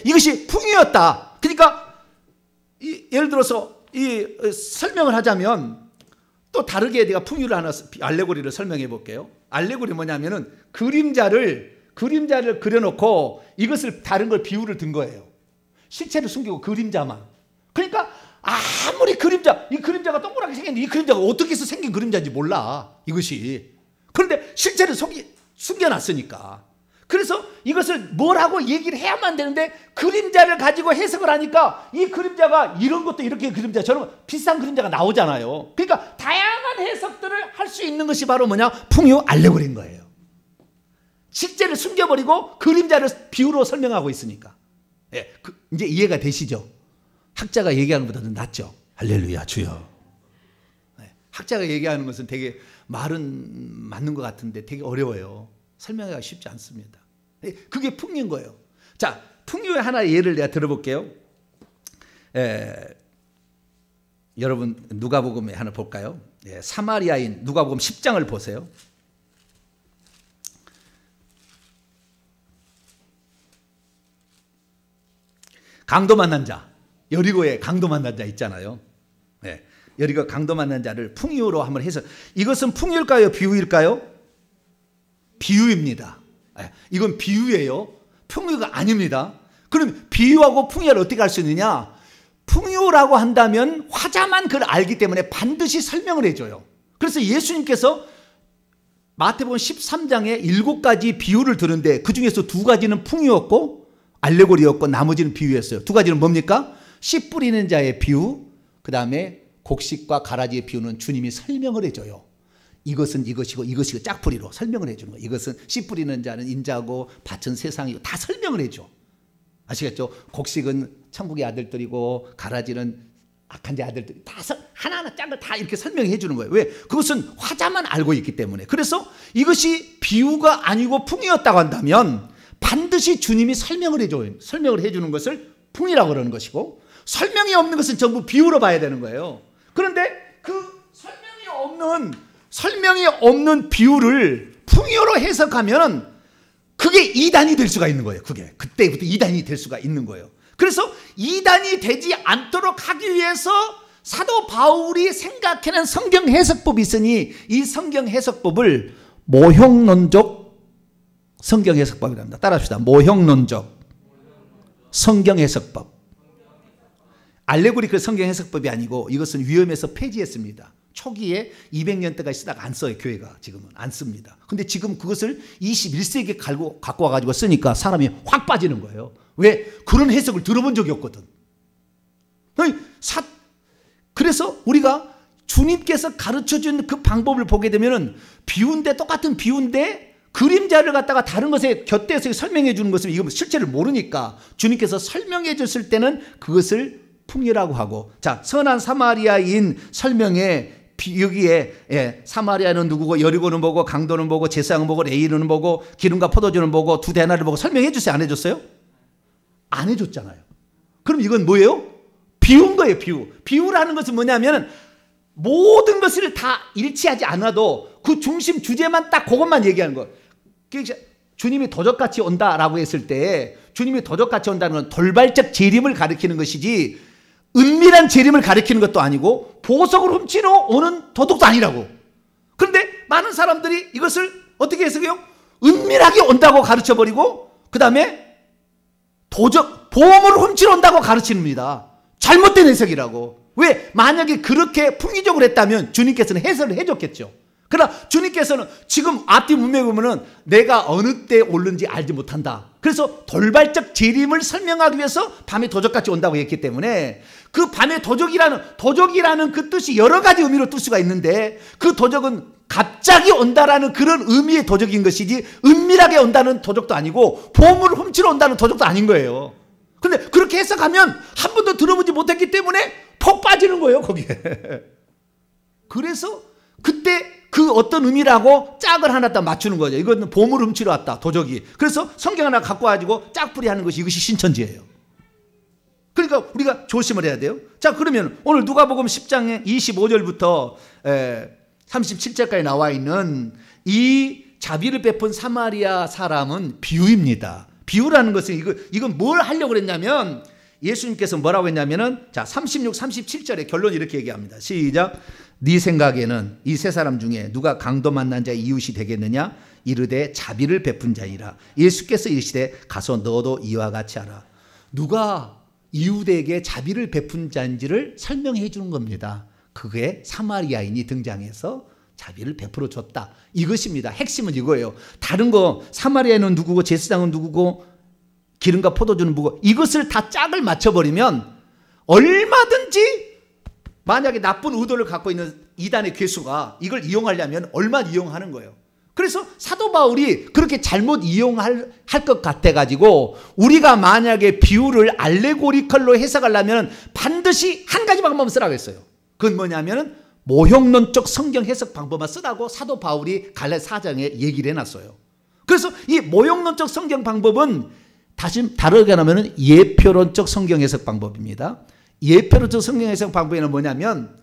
이것이 풍요였다. 그러니까 예를 들어서 이 설명을 하자면 또 다르게 내가 풍요를 하나 알레고리를 설명해 볼게요. 알레고리 뭐냐면은 그림자를 그려놓고 이것을 다른 걸 비유를 든 거예요. 실체를 숨기고 그림자만. 그러니까 아무리 이 그림자가 동그랗게 생겼는데 이 그림자가 어떻게 해서 생긴 그림자인지 몰라. 이것이. 그런데 실체를 숨겨놨으니까. 그래서 이것을 뭐라고 얘기를 해야만 되는데 그림자를 가지고 해석을 하니까 이 그림자가 이런 것도 이렇게 그림자 저런 비슷한 그림자가 나오잖아요. 그러니까 다양한 해석들을 할 수 있는 것이 바로 뭐냐? 풍요 알레고리인 거예요. 실제를 숨겨버리고 그림자를 비유로 설명하고 있으니까. 예, 이제 이해가 되시죠? 학자가 얘기하는 것보다는 낫죠. 할렐루야 주여. 네, 학자가 얘기하는 것은 되게 말은 맞는 것 같은데 되게 어려워요. 설명하기가 쉽지 않습니다. 그게 풍요인 거예요. 자, 풍요의 하나의 예를 내가 들어볼게요. 여러분 누가복음에 하나 볼까요? 사마리아인 누가복음 10장을 보세요. 강도 만난 자, 여리고에 강도 만난 자 있잖아요. 여리고 강도 만난 자를 풍요로 한번 해서 이것은 풍요일까요? 비유일까요? 비유입니다. 이건 비유예요. 풍요가 아닙니다. 그럼 비유하고 풍요를 어떻게 할 수 있느냐? 풍요라고 한다면 화자만 그걸 알기 때문에 반드시 설명을 해줘요. 그래서 예수님께서 마태복음 13장에 7가지 비유를 드는데 그 중에서 2가지는 풍요였고 알레고리였고 나머지는 비유였어요. 2가지는 뭡니까? 씨 뿌리는 자의 비유, 그 다음에 곡식과 가라지의 비유는 주님이 설명을 해줘요. 이것은 이것이고 이것이고 짝풀이로 설명을 해주는 거예요. 이것은 씨 뿌리는 자는 인자고 밭은 세상이고 다 설명을 해줘. 아시겠죠? 곡식은 천국의 아들들이고 가라지는 악한 자 아들들이 다 하나하나 짠 걸 다 이렇게 설명해 주는 거예요. 왜? 그것은 화자만 알고 있기 때문에. 그래서 이것이 비유가 아니고 풍이었다고 한다면 반드시 주님이 설명을 해줘요. 설명을 해주는 것을 풍이라고 그러는 것이고 설명이 없는 것은 전부 비유로 봐야 되는 거예요. 그런데 그 설명이 없는 비유를 풍요로 해석하면 그게 이단이 될 수가 있는 거예요. 그때부터 이단이 될 수가 있는 거예요. 그래서 이단이 되지 않도록 하기 위해서 사도 바울이 생각해낸 성경 해석법이 있으니 이 성경 해석법을 모형론적 성경 해석법이랍니다. 따라합시다. 모형론적 성경 해석법. 알레고리컬 성경 해석법이 아니고 이것은 위험해서 폐지했습니다. 초기에 200년대까지 쓰다가 안 써요. 교회가 지금은 안 씁니다. 근데 지금 그것을 21세기에 갖고 와가지고 쓰니까 사람이 확 빠지는 거예요. 왜? 그런 해석을 들어본 적이 없거든. 그래서 우리가 주님께서 가르쳐준 그 방법을 보게 되면은 비유인데 똑같은 비유인데 그림자를 갖다가 다른 것에 곁대서 설명해 주는 것은 이거 실체를 모르니까 주님께서 설명해 줬을 때는 그것을 풍요라고 하고, 자, 선한 사마리아인 설명에 여기에 사마리아는 누구고 여리고는 뭐고 강도는 뭐고 제사장은 뭐고 레위인은 뭐고 기름과 포도주는 뭐고 두 대나를 보고 설명해 주세요? 안 해줬어요? 안 해줬잖아요. 그럼 이건 뭐예요? 비유인 거예요, 비유. 비유라는 것은 뭐냐면 모든 것을 다 일치하지 않아도 그 중심 주제만 딱 그것만 얘기하는 거예요. 주님이 도적같이 온다라고 했을 때 주님이 도적같이 온다는 건 돌발적 재림을 가리키는 것이지 은밀한 재림을 가리키는 것도 아니고 보석을 훔치러 오는 도둑도 아니라고. 그런데 많은 사람들이 이것을 어떻게 해석해요? 은밀하게 온다고 가르쳐버리고 그 다음에 보험을 훔치러 온다고 가르칩니다. 잘못된 해석이라고. 왜? 만약에 그렇게 풍의적으로 했다면 주님께서는 해설을 해줬겠죠. 그러나 주님께서는 지금 앞뒤 문맥에 보면은 내가 어느 때 오는지 알지 못한다. 그래서 돌발적 재림을 설명하기 위해서 밤에 도적같이 온다고 했기 때문에 그 밤에 도적이라는 그 뜻이 여러 가지 의미로 뜻 수가 있는데 그 도적은 갑자기 온다라는 그런 의미의 도적인 것이지 은밀하게 온다는 도적도 아니고 보물을 훔치러 온다는 도적도 아닌 거예요. 근데 그렇게 해석하면 한 번도 들어보지 못했기 때문에 폭 빠지는 거예요, 거기에. 그래서 그때 그 어떤 의미라고 짝을 하나 딱 맞추는 거죠. 이거는 보물을 훔치러 왔다, 도적이. 그래서 성경 하나 갖고 와가지고 짝풀이 하는 것이 이것이 신천지예요. 그러니까 우리가 조심을 해야 돼요. 자, 그러면 오늘 누가복음 10장의 25절부터 37절까지 나와 있는 이 자비를 베푼 사마리아 사람은 비유입니다. 비유라는 것은 이건 뭘 하려고 그랬냐면 예수님께서 뭐라고 했냐면은 자, 36, 37절에 결론 이렇게 얘기합니다. 시작. 네 생각에는 이 세 사람 중에 누가 강도 만난 자의 이웃이 되겠느냐? 이르되 자비를 베푼 자니라. 예수께서 이르시되 가서 너도 이와 같이 하라. 누가 이웃에게 자비를 베푼 자인지를 설명해 주는 겁니다. 그게 사마리아인이 등장해서 자비를 베풀어 줬다. 이것입니다. 핵심은 이거예요. 다른 거 사마리아인은 누구고 제사장은 누구고 기름과 포도주는 누구고 이것을 다 짝을 맞춰버리면 얼마든지 만약에 나쁜 의도를 갖고 있는 이단의 괴수가 이걸 이용하려면 얼마나 이용하는 거예요. 그래서 사도 바울이 그렇게 잘못 이용할 것 같아가지고 우리가 만약에 비유를 알레고리컬로 해석하려면 반드시 한 가지 방법만 쓰라고 했어요. 그건 뭐냐면 모형론적 성경 해석 방법만 쓰라고 사도 바울이 갈라디아 4장에 얘기를 해놨어요. 그래서 이 모형론적 성경 방법은 다시 다르게 하면 예표론적 성경 해석 방법입니다. 예표론적 성경 해석 방법에는 뭐냐면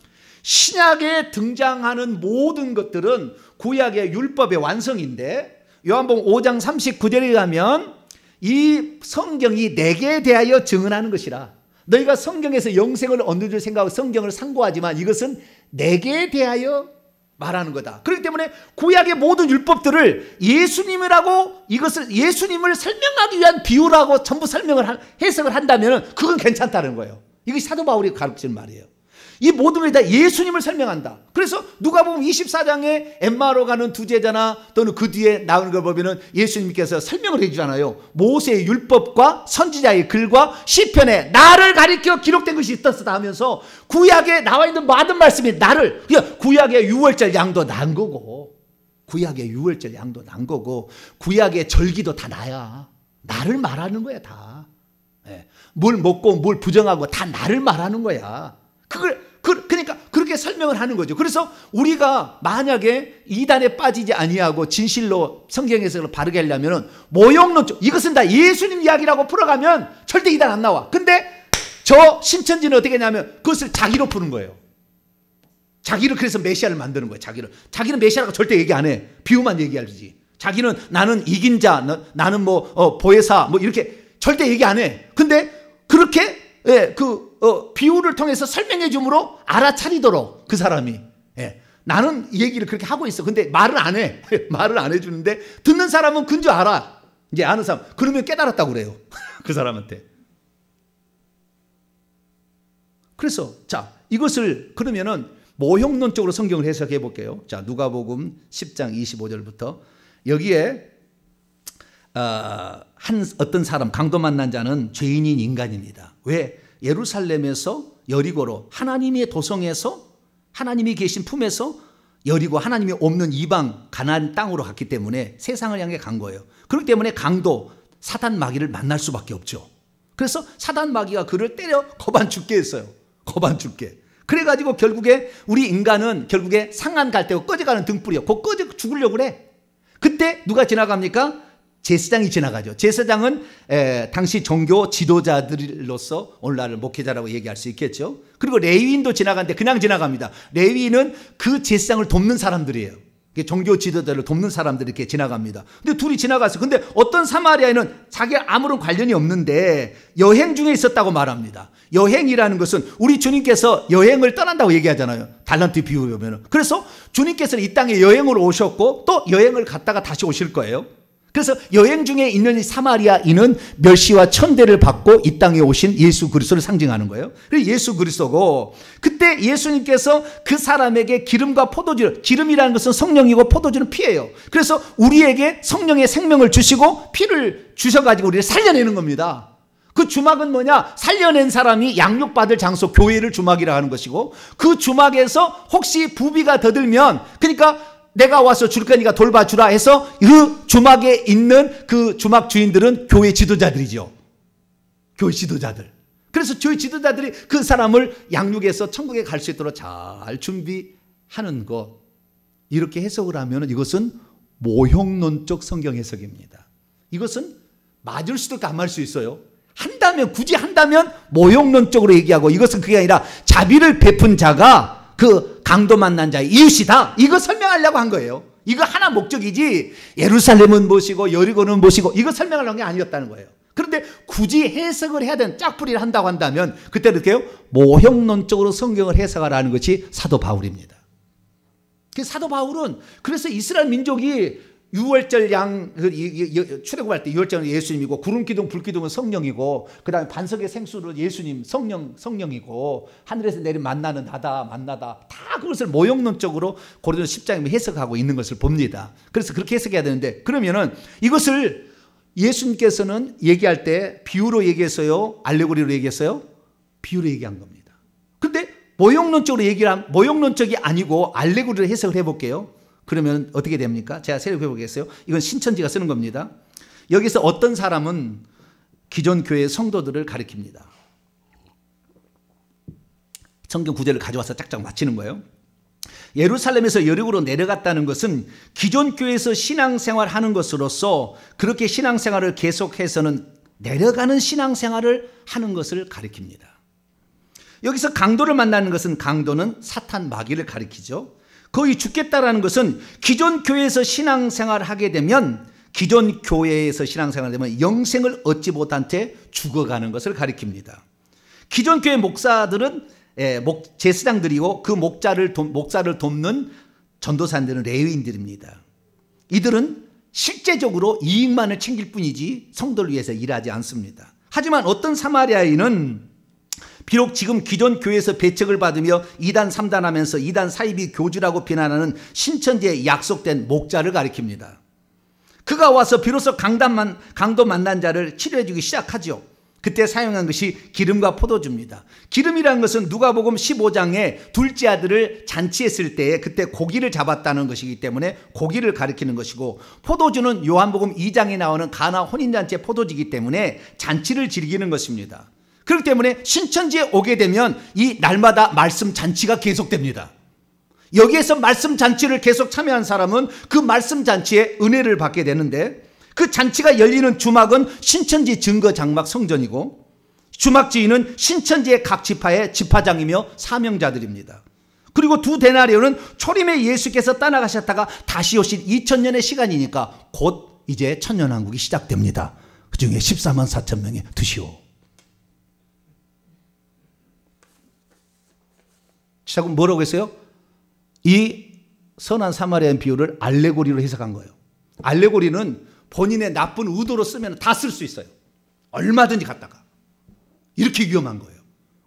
신약에 등장하는 모든 것들은 구약의 율법의 완성인데 요한복음 5장 39절에 가면 이 성경이 내게 대하여 증언하는 것이라. 너희가 성경에서 영생을 얻는 줄 생각하고 성경을 상고하지만 이것은 내게 대하여 말하는 거다. 그렇기 때문에 구약의 모든 율법들을 예수님이라고 이것을 예수님을 설명하기 위한 비유라고 전부 해석을 한다면 그건 괜찮다는 거예요. 이것이 사도 바울이 가르치는 말이에요. 이 모든 게 다 예수님을 설명한다. 그래서 누가복음 24장에 엠마오로 가는 두 제자나 또는 그 뒤에 나오는 걸 보면은 예수님께서 설명을 해주잖아요. 모세의 율법과 선지자의 글과 시편에 나를 가리켜 기록된 것이 있었다 하면서 구약에 나와 있는 모든 말씀이 나를, 그러니까 구약의 유월절 양도 난 거고 구약의 유월절 양도 난 거고 구약의 절기도 다 나야. 나를 말하는 거야 다. 뭘 먹고 뭘 부정하고 다 나를 말하는 거야. 그러니까 그렇게 설명을 하는 거죠. 그래서 우리가 만약에 이단에 빠지지 아니하고 진실로 성경 해석을 바르게 하려면 모형론적 이것은 다 예수님 이야기라고 풀어가면 절대 이단 안 나와. 근데 저 신천지는 어떻게 하냐면 그것을 자기로 푸는 거예요. 자기를 그래서 메시아를 만드는 거예요. 자기는 메시아라고 절대 얘기 안 해. 비유만 얘기하지. 자기는 나는 이긴 자, 나는 보혜사 이렇게 절대 얘기 안 해. 근데 그렇게 비유를 통해서 설명해 줌으로 알아차리도록 그 사람이 나는 이 얘기를 그렇게 하고 있어. 근데 말을 안 해. 말을 안 해주는데 듣는 사람은 그건 줄 알아. 이제 아는 사람. 그러면 깨달았다고 그래요. 그 사람한테. 그래서 자 이것을 그러면은 모형론적으로 성경을 해석해 볼게요. 자 누가복음 10장 25절부터 여기에 어떤 사람 강도 만난 자는 죄인인 인간입니다. 왜? 예루살렘에서 여리고로 하나님의 도성에서 하나님이 계신 품에서 여리고 하나님이 없는 이방 가나안 땅으로 갔기 때문에 세상을 향해 간 거예요. 그렇기 때문에 강도 사단 마귀를 만날 수밖에 없죠. 그래서 사단 마귀가 그를 때려 거반 죽게 했어요. 거반 죽게. 그래가지고 결국에 우리 인간은 결국에 상한 갈 때고 꺼져가는 등불이요. 곧 꺼져 죽으려고 그래. 그때 누가 지나갑니까? 제사장이 지나가죠. 제사장은 당시 종교 지도자들로서 오늘날 목회자라고 얘기할 수 있겠죠. 그리고 레위인도 지나가는데 그냥 지나갑니다. 레위인은 그 제사장을 돕는 사람들이에요. 종교 지도자를 돕는 사람들이 이렇게 지나갑니다. 근데 둘이 지나갔어요. 근데 어떤 사마리아인은 자기가 아무런 관련이 없는데 여행 중에 있었다고 말합니다. 여행이라는 것은 우리 주님께서 여행을 떠난다고 얘기하잖아요. 달란트 비유에 보면. 그래서 주님께서는 이 땅에 여행으로 오셨고 또 여행을 갔다가 다시 오실 거예요. 그래서 여행 중에 있는 이 사마리아인은 멸시와 천대를 받고 이 땅에 오신 예수 그리스도를 상징하는 거예요. 그래서 예수 그리스도고, 그때 예수님께서 그 사람에게 기름과 포도주, 기름이라는 것은 성령이고 포도주는 피예요. 그래서 우리에게 성령의 생명을 주시고 피를 주셔가지고 우리를 살려내는 겁니다. 그 주막은 뭐냐? 살려낸 사람이 양육받을 장소, 교회를 주막이라 하는 것이고, 그 주막에서 혹시 부비가 더 들면, 그러니까 내가 와서 줄 거니까 돌봐주라 해서 그 주막에 있는 그 주막 주인들은 교회 지도자들이죠. 교회 지도자들. 그래서 교회 지도자들이 그 사람을 양육해서 천국에 갈 수 있도록 잘 준비하는 것. 이렇게 해석을 하면 이것은 모형론적 성경 해석입니다. 이것은 맞을 수도 있고 안 맞을 수 있어요. 한다면, 굳이 한다면 모형론적으로 얘기하고, 이것은 그게 아니라 자비를 베푼 자가 그 강도 만난 자의 이웃이다, 이거 설명하려고 한 거예요. 이거 하나 목적이지 예루살렘은 무엇이고 여리고는 무엇이고 이거 설명하려는 게 아니었다는 거예요. 그런데 굳이 해석을 해야 되는, 짝풀이를 한다고 한다면 그때는 어떻게 해요? 모형론적으로 성경을 해석하라는 것이 사도 바울입니다. 그 사도 바울은 그래서 이스라엘 민족이 유월절 양 출애굽할 때 유월절은 예수님이고, 구름 기둥 불 기둥은 성령이고, 그다음에 반석의 생수는 예수님 성령이고, 하늘에서 내린 만나는 만나다 다 그것을 모형론적으로 고린도서 10장에 해석하고 있는 것을 봅니다. 그래서 그렇게 해석해야 되는데, 그러면은 이것을 예수님께서는 얘기할 때 비유로 얘기했어요, 알레고리로 얘기했어요? 비유로 얘기한 겁니다. 그런데 모형론적이 아니고 알레고리로 해석을 해볼게요. 그러면 어떻게 됩니까? 제가 세력해 보겠어요. 이건 신천지가 쓰는 겁니다. 여기서 어떤 사람은 기존 교회 성도들을 가리킵니다. 성경 구절을 가져와서 짝짝 맞히는 거예요. 예루살렘에서 여리고로 내려갔다는 것은 기존 교회에서 신앙생활 하는 것으로서 그렇게 신앙생활을 계속해서는 내려가는 신앙생활을 하는 것을 가리킵니다. 여기서 강도를 만나는 것은, 강도는 사탄 마귀를 가리키죠. 거의 죽겠다라는 것은 기존 교회에서 신앙생활을 하게 되면, 기존 교회에서 신앙생활을 되면 영생을 얻지 못한 채 죽어가는 것을 가리킵니다. 기존 교회 목사들은 제사장들이고, 그 목사를 돕는 전도사들은 레위인들입니다. 이들은 실제적으로 이익만을 챙길 뿐이지 성도를 위해서 일하지 않습니다. 하지만 어떤 사마리아인은 비록 지금 기존 교회에서 배척을 받으며 2단 3단 하면서 2단 사이비 교주라고 비난하는 신천지에 약속된 목자를 가리킵니다. 그가 와서 비로소 강도 만난 자를 치료해 주기 시작하죠. 그때 사용한 것이 기름과 포도주입니다. 기름이라는 것은 누가복음 15장에 둘째 아들을 잔치했을 때에 그때 고기를 잡았다는 것이기 때문에 고기를 가리키는 것이고, 포도주는 요한복음 2장에 나오는 가나 혼인잔치의 포도주이기 때문에 잔치를 즐기는 것입니다. 그렇기 때문에 신천지에 오게 되면 이 날마다 말씀 잔치가 계속됩니다. 여기에서 말씀 잔치를 계속 참여한 사람은 그 말씀 잔치에 은혜를 받게 되는데, 그 잔치가 열리는 주막은 신천지 증거 장막 성전이고, 주막주인은 신천지의 각 지파의 지파장이며 사명자들입니다. 그리고 두 데나리온은 초림에 예수께서 떠나가셨다가 다시 오신 2000년의 시간이니까 곧 이제 천년왕국이 시작됩니다. 그 중에 14만 4천 명이 드시오. 시작은 뭐라고 했어요? 이 선한 사마리아인 비유를 알레고리로 해석한 거예요. 알레고리는 본인의 나쁜 의도로 쓰면 다 쓸 수 있어요. 얼마든지 갖다가. 이렇게 위험한 거예요.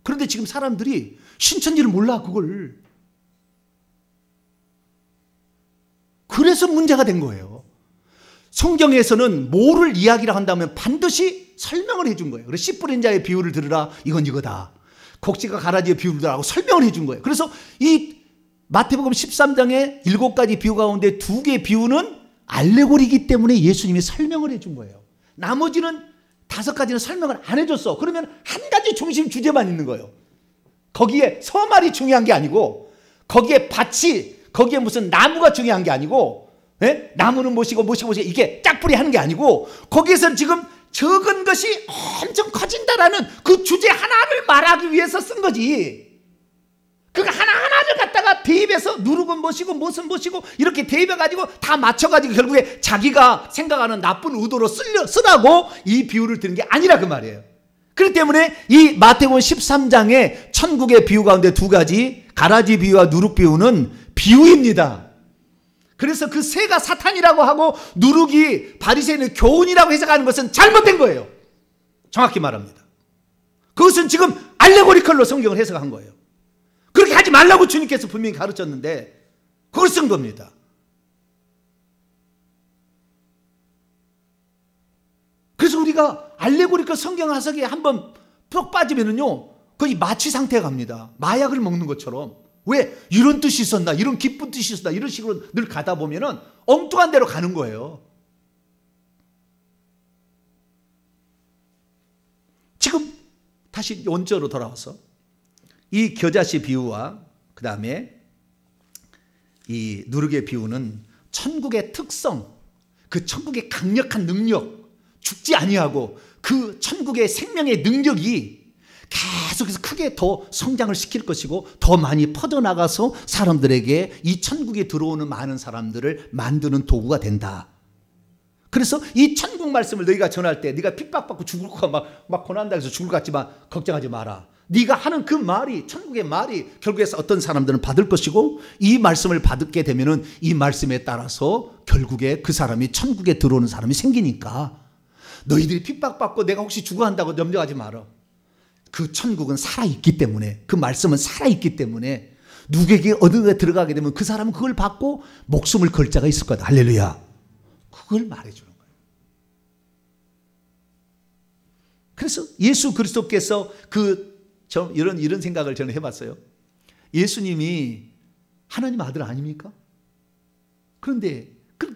그런데 지금 사람들이 신천지를 몰라, 그걸. 그래서 문제가 된 거예요. 성경에서는 뭐를 이야기를 한다면 반드시 설명을 해준 거예요. 그래서 씨 뿌린 자의 비유를 들으라, 이건 이거다. 곡식과 가라지의 비유를 들으라고 설명을 해준 거예요. 그래서 이 마태복음 13장의 7가지 비유 가운데 2개의 비유는 알레고리이기 때문에 예수님이 설명을 해준 거예요. 나머지는 5가지는 설명을 안 해줬어. 그러면 한 가지 중심 주제만 있는 거예요. 거기에 서말이 중요한 게 아니고, 거기에 밭이, 거기에 무슨 나무가 중요한 게 아니고, 예? 나무는 모시고 이게 짝불이 하는 게 아니고 거기에서 지금 적은 것이 엄청 커진다라는 그 주제 하나를 말하기 위해서 쓴 거지. 그거 하나하나를 갖다가 대입해서 누룩은 모시고 무슨 모시고 이렇게 대입해가지고 다 맞춰가지고 결국에 자기가 생각하는 나쁜 의도로 쓰라고 이 비유를 드는 게 아니라 그 말이에요. 그렇기 때문에 이 마태복음 13장의 천국의 비유 가운데 두 가지, 가라지 비유와 누룩 비유는 비유입니다. 그래서 그 새가 사탄이라고 하고 누룩이 바리새인의 교훈이라고 해석하는 것은 잘못된 거예요. 정확히 말합니다. 그것은 지금 알레고리컬로 성경을 해석한 거예요. 그렇게 하지 말라고 주님께서 분명히 가르쳤는데 그걸 쓴 겁니다. 그래서 우리가 알레고리컬 성경 해석에 한번 푹 빠지면은요, 거의 마취 상태에 갑니다. 마약을 먹는 것처럼. 왜? 이런 뜻이 있었나? 이런 기쁜 뜻이 있었나? 이런 식으로 늘 가다 보면은 엉뚱한 데로 가는 거예요. 지금 다시 원조로 돌아와서 이 겨자씨 비유와 그 다음에 이 누룩의 비유는 천국의 특성, 그 천국의 강력한 능력, 죽지 아니하고 그 천국의 생명의 능력이 계속해서 크게 더 성장을 시킬 것이고 더 많이 퍼져나가서 사람들에게 이 천국에 들어오는 많은 사람들을 만드는 도구가 된다. 그래서 이 천국 말씀을 너희가 전할 때 네가 핍박받고 죽을 거 막 고난당해서 죽을 것 같지만 걱정하지 마라. 네가 하는 그 말이, 천국의 말이 결국에서 어떤 사람들은 받을 것이고 이 말씀을 받게 되면은 이 말씀에 따라서 결국에 그 사람이 천국에 들어오는 사람이 생기니까 너희들이 핍박받고 내가 혹시 죽어 한다고 염려하지 마라. 그 천국은 살아있기 때문에, 그 말씀은 살아있기 때문에 누구에게 어디에 들어가게 되면 그 사람은 그걸 받고 목숨을 걸 자가 있을 거다. 할렐루야. 그걸 말해주는 거예요. 그래서 예수 그리스도께서 이런 생각을 저는 해봤어요. 예수님이 하나님 아들 아닙니까? 그런데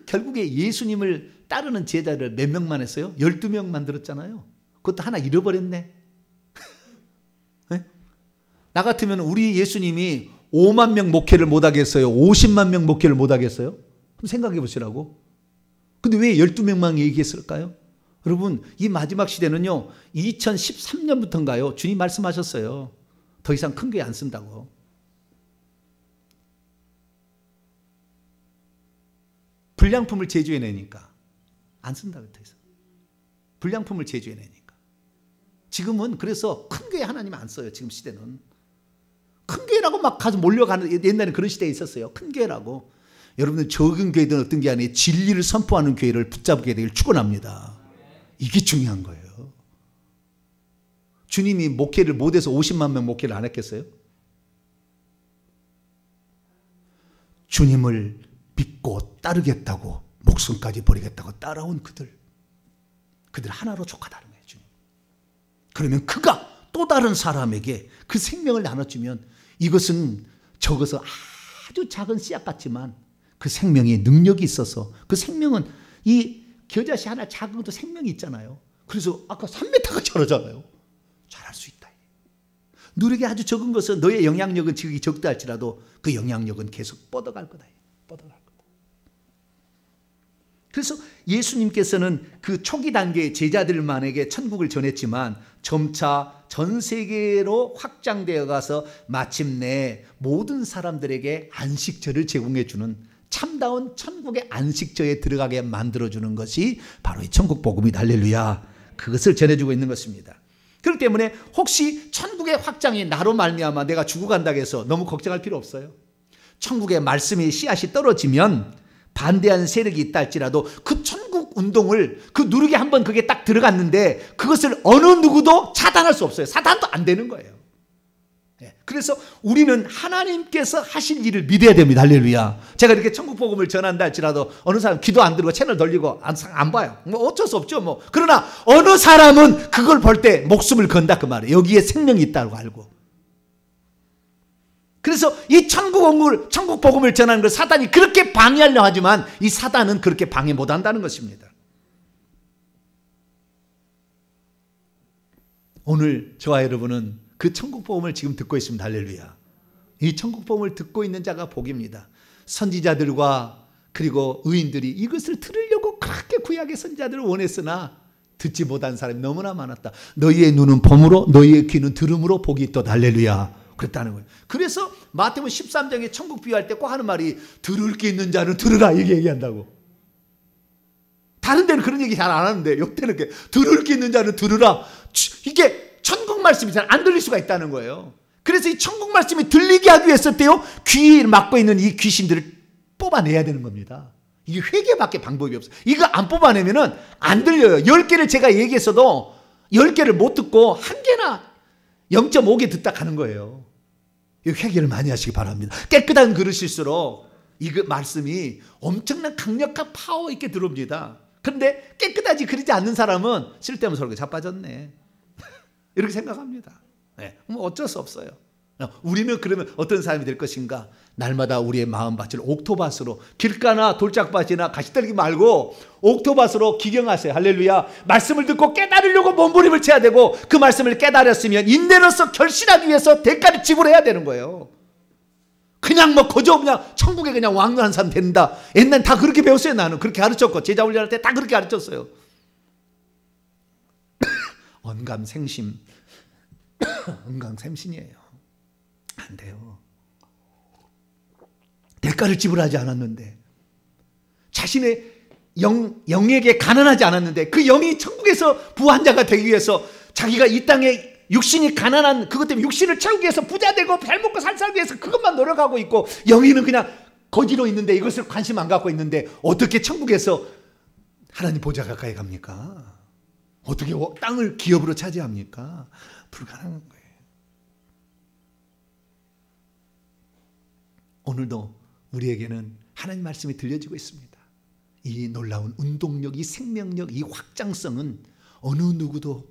결국에 예수님을 따르는 제자를 몇 명만 했어요? 12명 만들었잖아요. 그것도 하나 잃어버렸네. 네? 나 같으면 우리 예수님이 5만 명 목회를 못하겠어요? 50만 명 목회를 못하겠어요? 그럼 생각해 보시라고. 근데 왜 12명만 얘기했을까요? 여러분, 이 마지막 시대는요, 2013년부터인가요? 주님 말씀하셨어요. 더 이상 큰 교회 안 쓴다고. 불량품을 제조해내니까 안 쓴다고 했어요. 불량품을 제조해내니까. 지금은 그래서 큰 교회 하나님 안 써요. 지금 시대는. 큰 교회라고 막 가서 몰려가는, 옛날에는 그런 시대에 있었어요. 큰 교회라고. 여러분들 적은 교회든 어떤 게 아니에요. 진리를 선포하는 교회를 붙잡게 되길 축원합니다. 이게 중요한 거예요. 주님이 목회를 못해서 50만 명 목회를 안 했겠어요? 주님을 믿고 따르겠다고 목숨까지 버리겠다고 따라온 그들 하나로 족하다는 거예요. 주님. 그러면 그가 또 다른 사람에게 그 생명을 나눠주면 이것은 적어서 아주 작은 씨앗 같지만 그 생명에 능력이 있어서 그 생명은 이 겨자씨 하나 작은 것도 생명이 있잖아요. 그래서 아까 3m가 자라잖아요. 자랄 수 있다. 누리게 아주 적은 것은 너의 영향력은 지극히 적다 할지라도 그 영향력은 계속 뻗어갈 거다. 뻗어갈 거다. 그래서 예수님께서는 그 초기 단계의 제자들만에게 천국을 전했지만 점차 전 세계로 확장되어 가서 마침내 모든 사람들에게 안식처를 제공해 주는 참다운 천국의 안식처에 들어가게 만들어주는 것이 바로 이 천국 복음이다. 할렐루야. 그것을 전해주고 있는 것입니다. 그렇기 때문에 혹시 천국의 확장이 나로 말미암아 내가 죽어간다고 해서 너무 걱정할 필요 없어요. 천국의 말씀의 씨앗이 떨어지면 반대하는 세력이 있다 할지라도 그 천국 운동을 그 누르게 한번 그게 딱 들어갔는데 그것을 어느 누구도 차단할 수 없어요. 사단도 안 되는 거예요. 그래서 우리는 하나님께서 하실 일을 믿어야 됩니다. 할렐루야. 제가 이렇게 천국 복음을 전한다 할지라도 어느 사람 기도 안 들고 채널 돌리고 안 봐요. 뭐 어쩔 수 없죠. 뭐. 그러나 어느 사람은 그걸 볼 때 목숨을 건다 그 말이에요. 여기에 생명이 있다고 알고. 그래서 이 천국 복음을 전하는 걸 사단이 그렇게 방해하려고 하지만 이 사단은 그렇게 방해 못한다는 것입니다. 오늘 저와 여러분은 그 천국 복음을 지금 듣고 있습니다. 할렐루야. 이 천국 복음을 듣고 있는 자가 복입니다. 선지자들과 그리고 의인들이 이것을 들으려고 그렇게 구약의 선지자들을 원했으나 듣지 못한 사람이 너무나 많았다. 너희의 눈은 봄으로 너희의 귀는 들음으로 복이 있도다. 할렐루야. 그랬다는 거예요. 그래서 마태복음 13장에 천국 비유할 때 꼭 하는 말이 들을 게 있는 자는 들으라 이렇게 얘기한다고. 다른 데는 그런 얘기 잘 안 하는데 여기는 이렇게 들을 게 있는 자는 들으라. 이게 천국 말씀이 잘 안 들릴 수가 있다는 거예요. 그래서 이 천국 말씀이 들리게 하기 위해서 때요 귀 막고 있는 이 귀신들을 뽑아내야 되는 겁니다. 이게 회개밖에 방법이 없어요. 이거 안 뽑아내면은 안 들려요. 10개를 제가 얘기했어도 10개를 못 듣고 한 개나 0.5개 듣다 가는 거예요. 이 회개를 많이 하시기 바랍니다. 깨끗한 그릇일수록 이 말씀이 엄청난 강력한 파워 있게 들어옵니다. 그런데 깨끗하지 그러지 않는 사람은 쓸데없는 소리가 자빠졌네. 이렇게 생각합니다. 네, 뭐 어쩔 수 없어요. 우리는 그러면 어떤 사람이 될 것인가? 날마다 우리의 마음밭을 옥토밭으로 길가나 돌짝밭이나 가시떨기 말고 옥토밭으로 기경하세요. 할렐루야. 말씀을 듣고 깨달으려고 몸부림을 쳐야 되고 그 말씀을 깨달았으면 인내로서 결실하기 위해서 대가를 지불해야 되는 거예요. 그냥 뭐 거저 그냥 천국에 그냥 왕래한 사람 된다. 옛날엔 다 그렇게 배웠어요. 나는 그렇게 가르쳤고 제자 훈련할 때 다 그렇게 가르쳤어요. 언감생심 언감생신이에요. 안 돼요. 대가를 지불하지 않았는데 자신의 영에게 가난하지 않았는데 그 영이 천국에서 부한 자가 되기 위해서 자기가 이 땅에 육신이 가난한 그것 때문에 육신을 채우기 위해서 부자 되고 잘 먹고 살기 위해서 그것만 노력하고 있고 영이는 그냥 거지로 있는데 이것을 관심 안 갖고 있는데 어떻게 천국에서 하나님 보좌 가까이 갑니까? 어떻게 땅을 기업으로 차지합니까? 불가능한 거예요. 오늘도 우리에게는 하나님 말씀이 들려지고 있습니다. 이 놀라운 운동력, 이 생명력, 이 확장성은 어느 누구도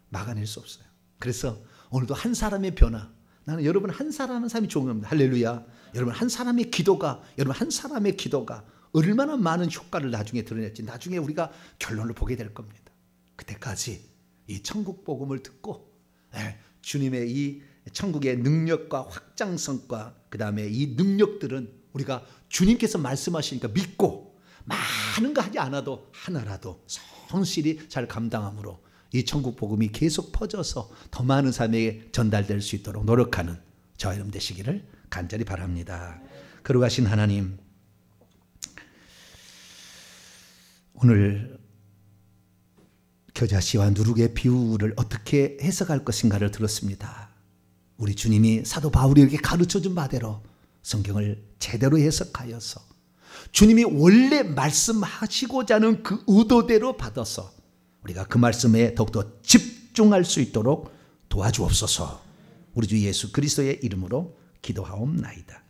막아낼 수 없어요. 그래서 오늘도 한 사람의 변화, 나는 여러분 한 사람 한 사람이 좋은 겁니다. 할렐루야. 여러분 한 사람의 기도가 얼마나 많은 효과를 나중에 드러낼지 나중에 우리가 결론을 보게 될 겁니다. 그때까지 이 천국 복음을 듣고 주님의 이 천국의 능력과 확장성과 그 다음에 이 능력들은 우리가 주님께서 말씀하시니까 믿고 많은 거 하지 않아도 하나라도 성실히 잘 감당함으로 이 천국 복음이 계속 퍼져서 더 많은 사람에게 전달될 수 있도록 노력하는 저와 여러분 되시기를 간절히 바랍니다. 거룩하신 하나님, 오늘 겨자씨와 누룩의 비유를 어떻게 해석할 것인가를 들었습니다. 우리 주님이 사도 바울에게 가르쳐준 바대로 성경을 제대로 해석하여서 주님이 원래 말씀하시고자 하는 그 의도대로 받아서 우리가 그 말씀에 더욱더 집중할 수 있도록 도와주옵소서. 우리 주 예수 그리스도의 이름으로 기도하옵나이다.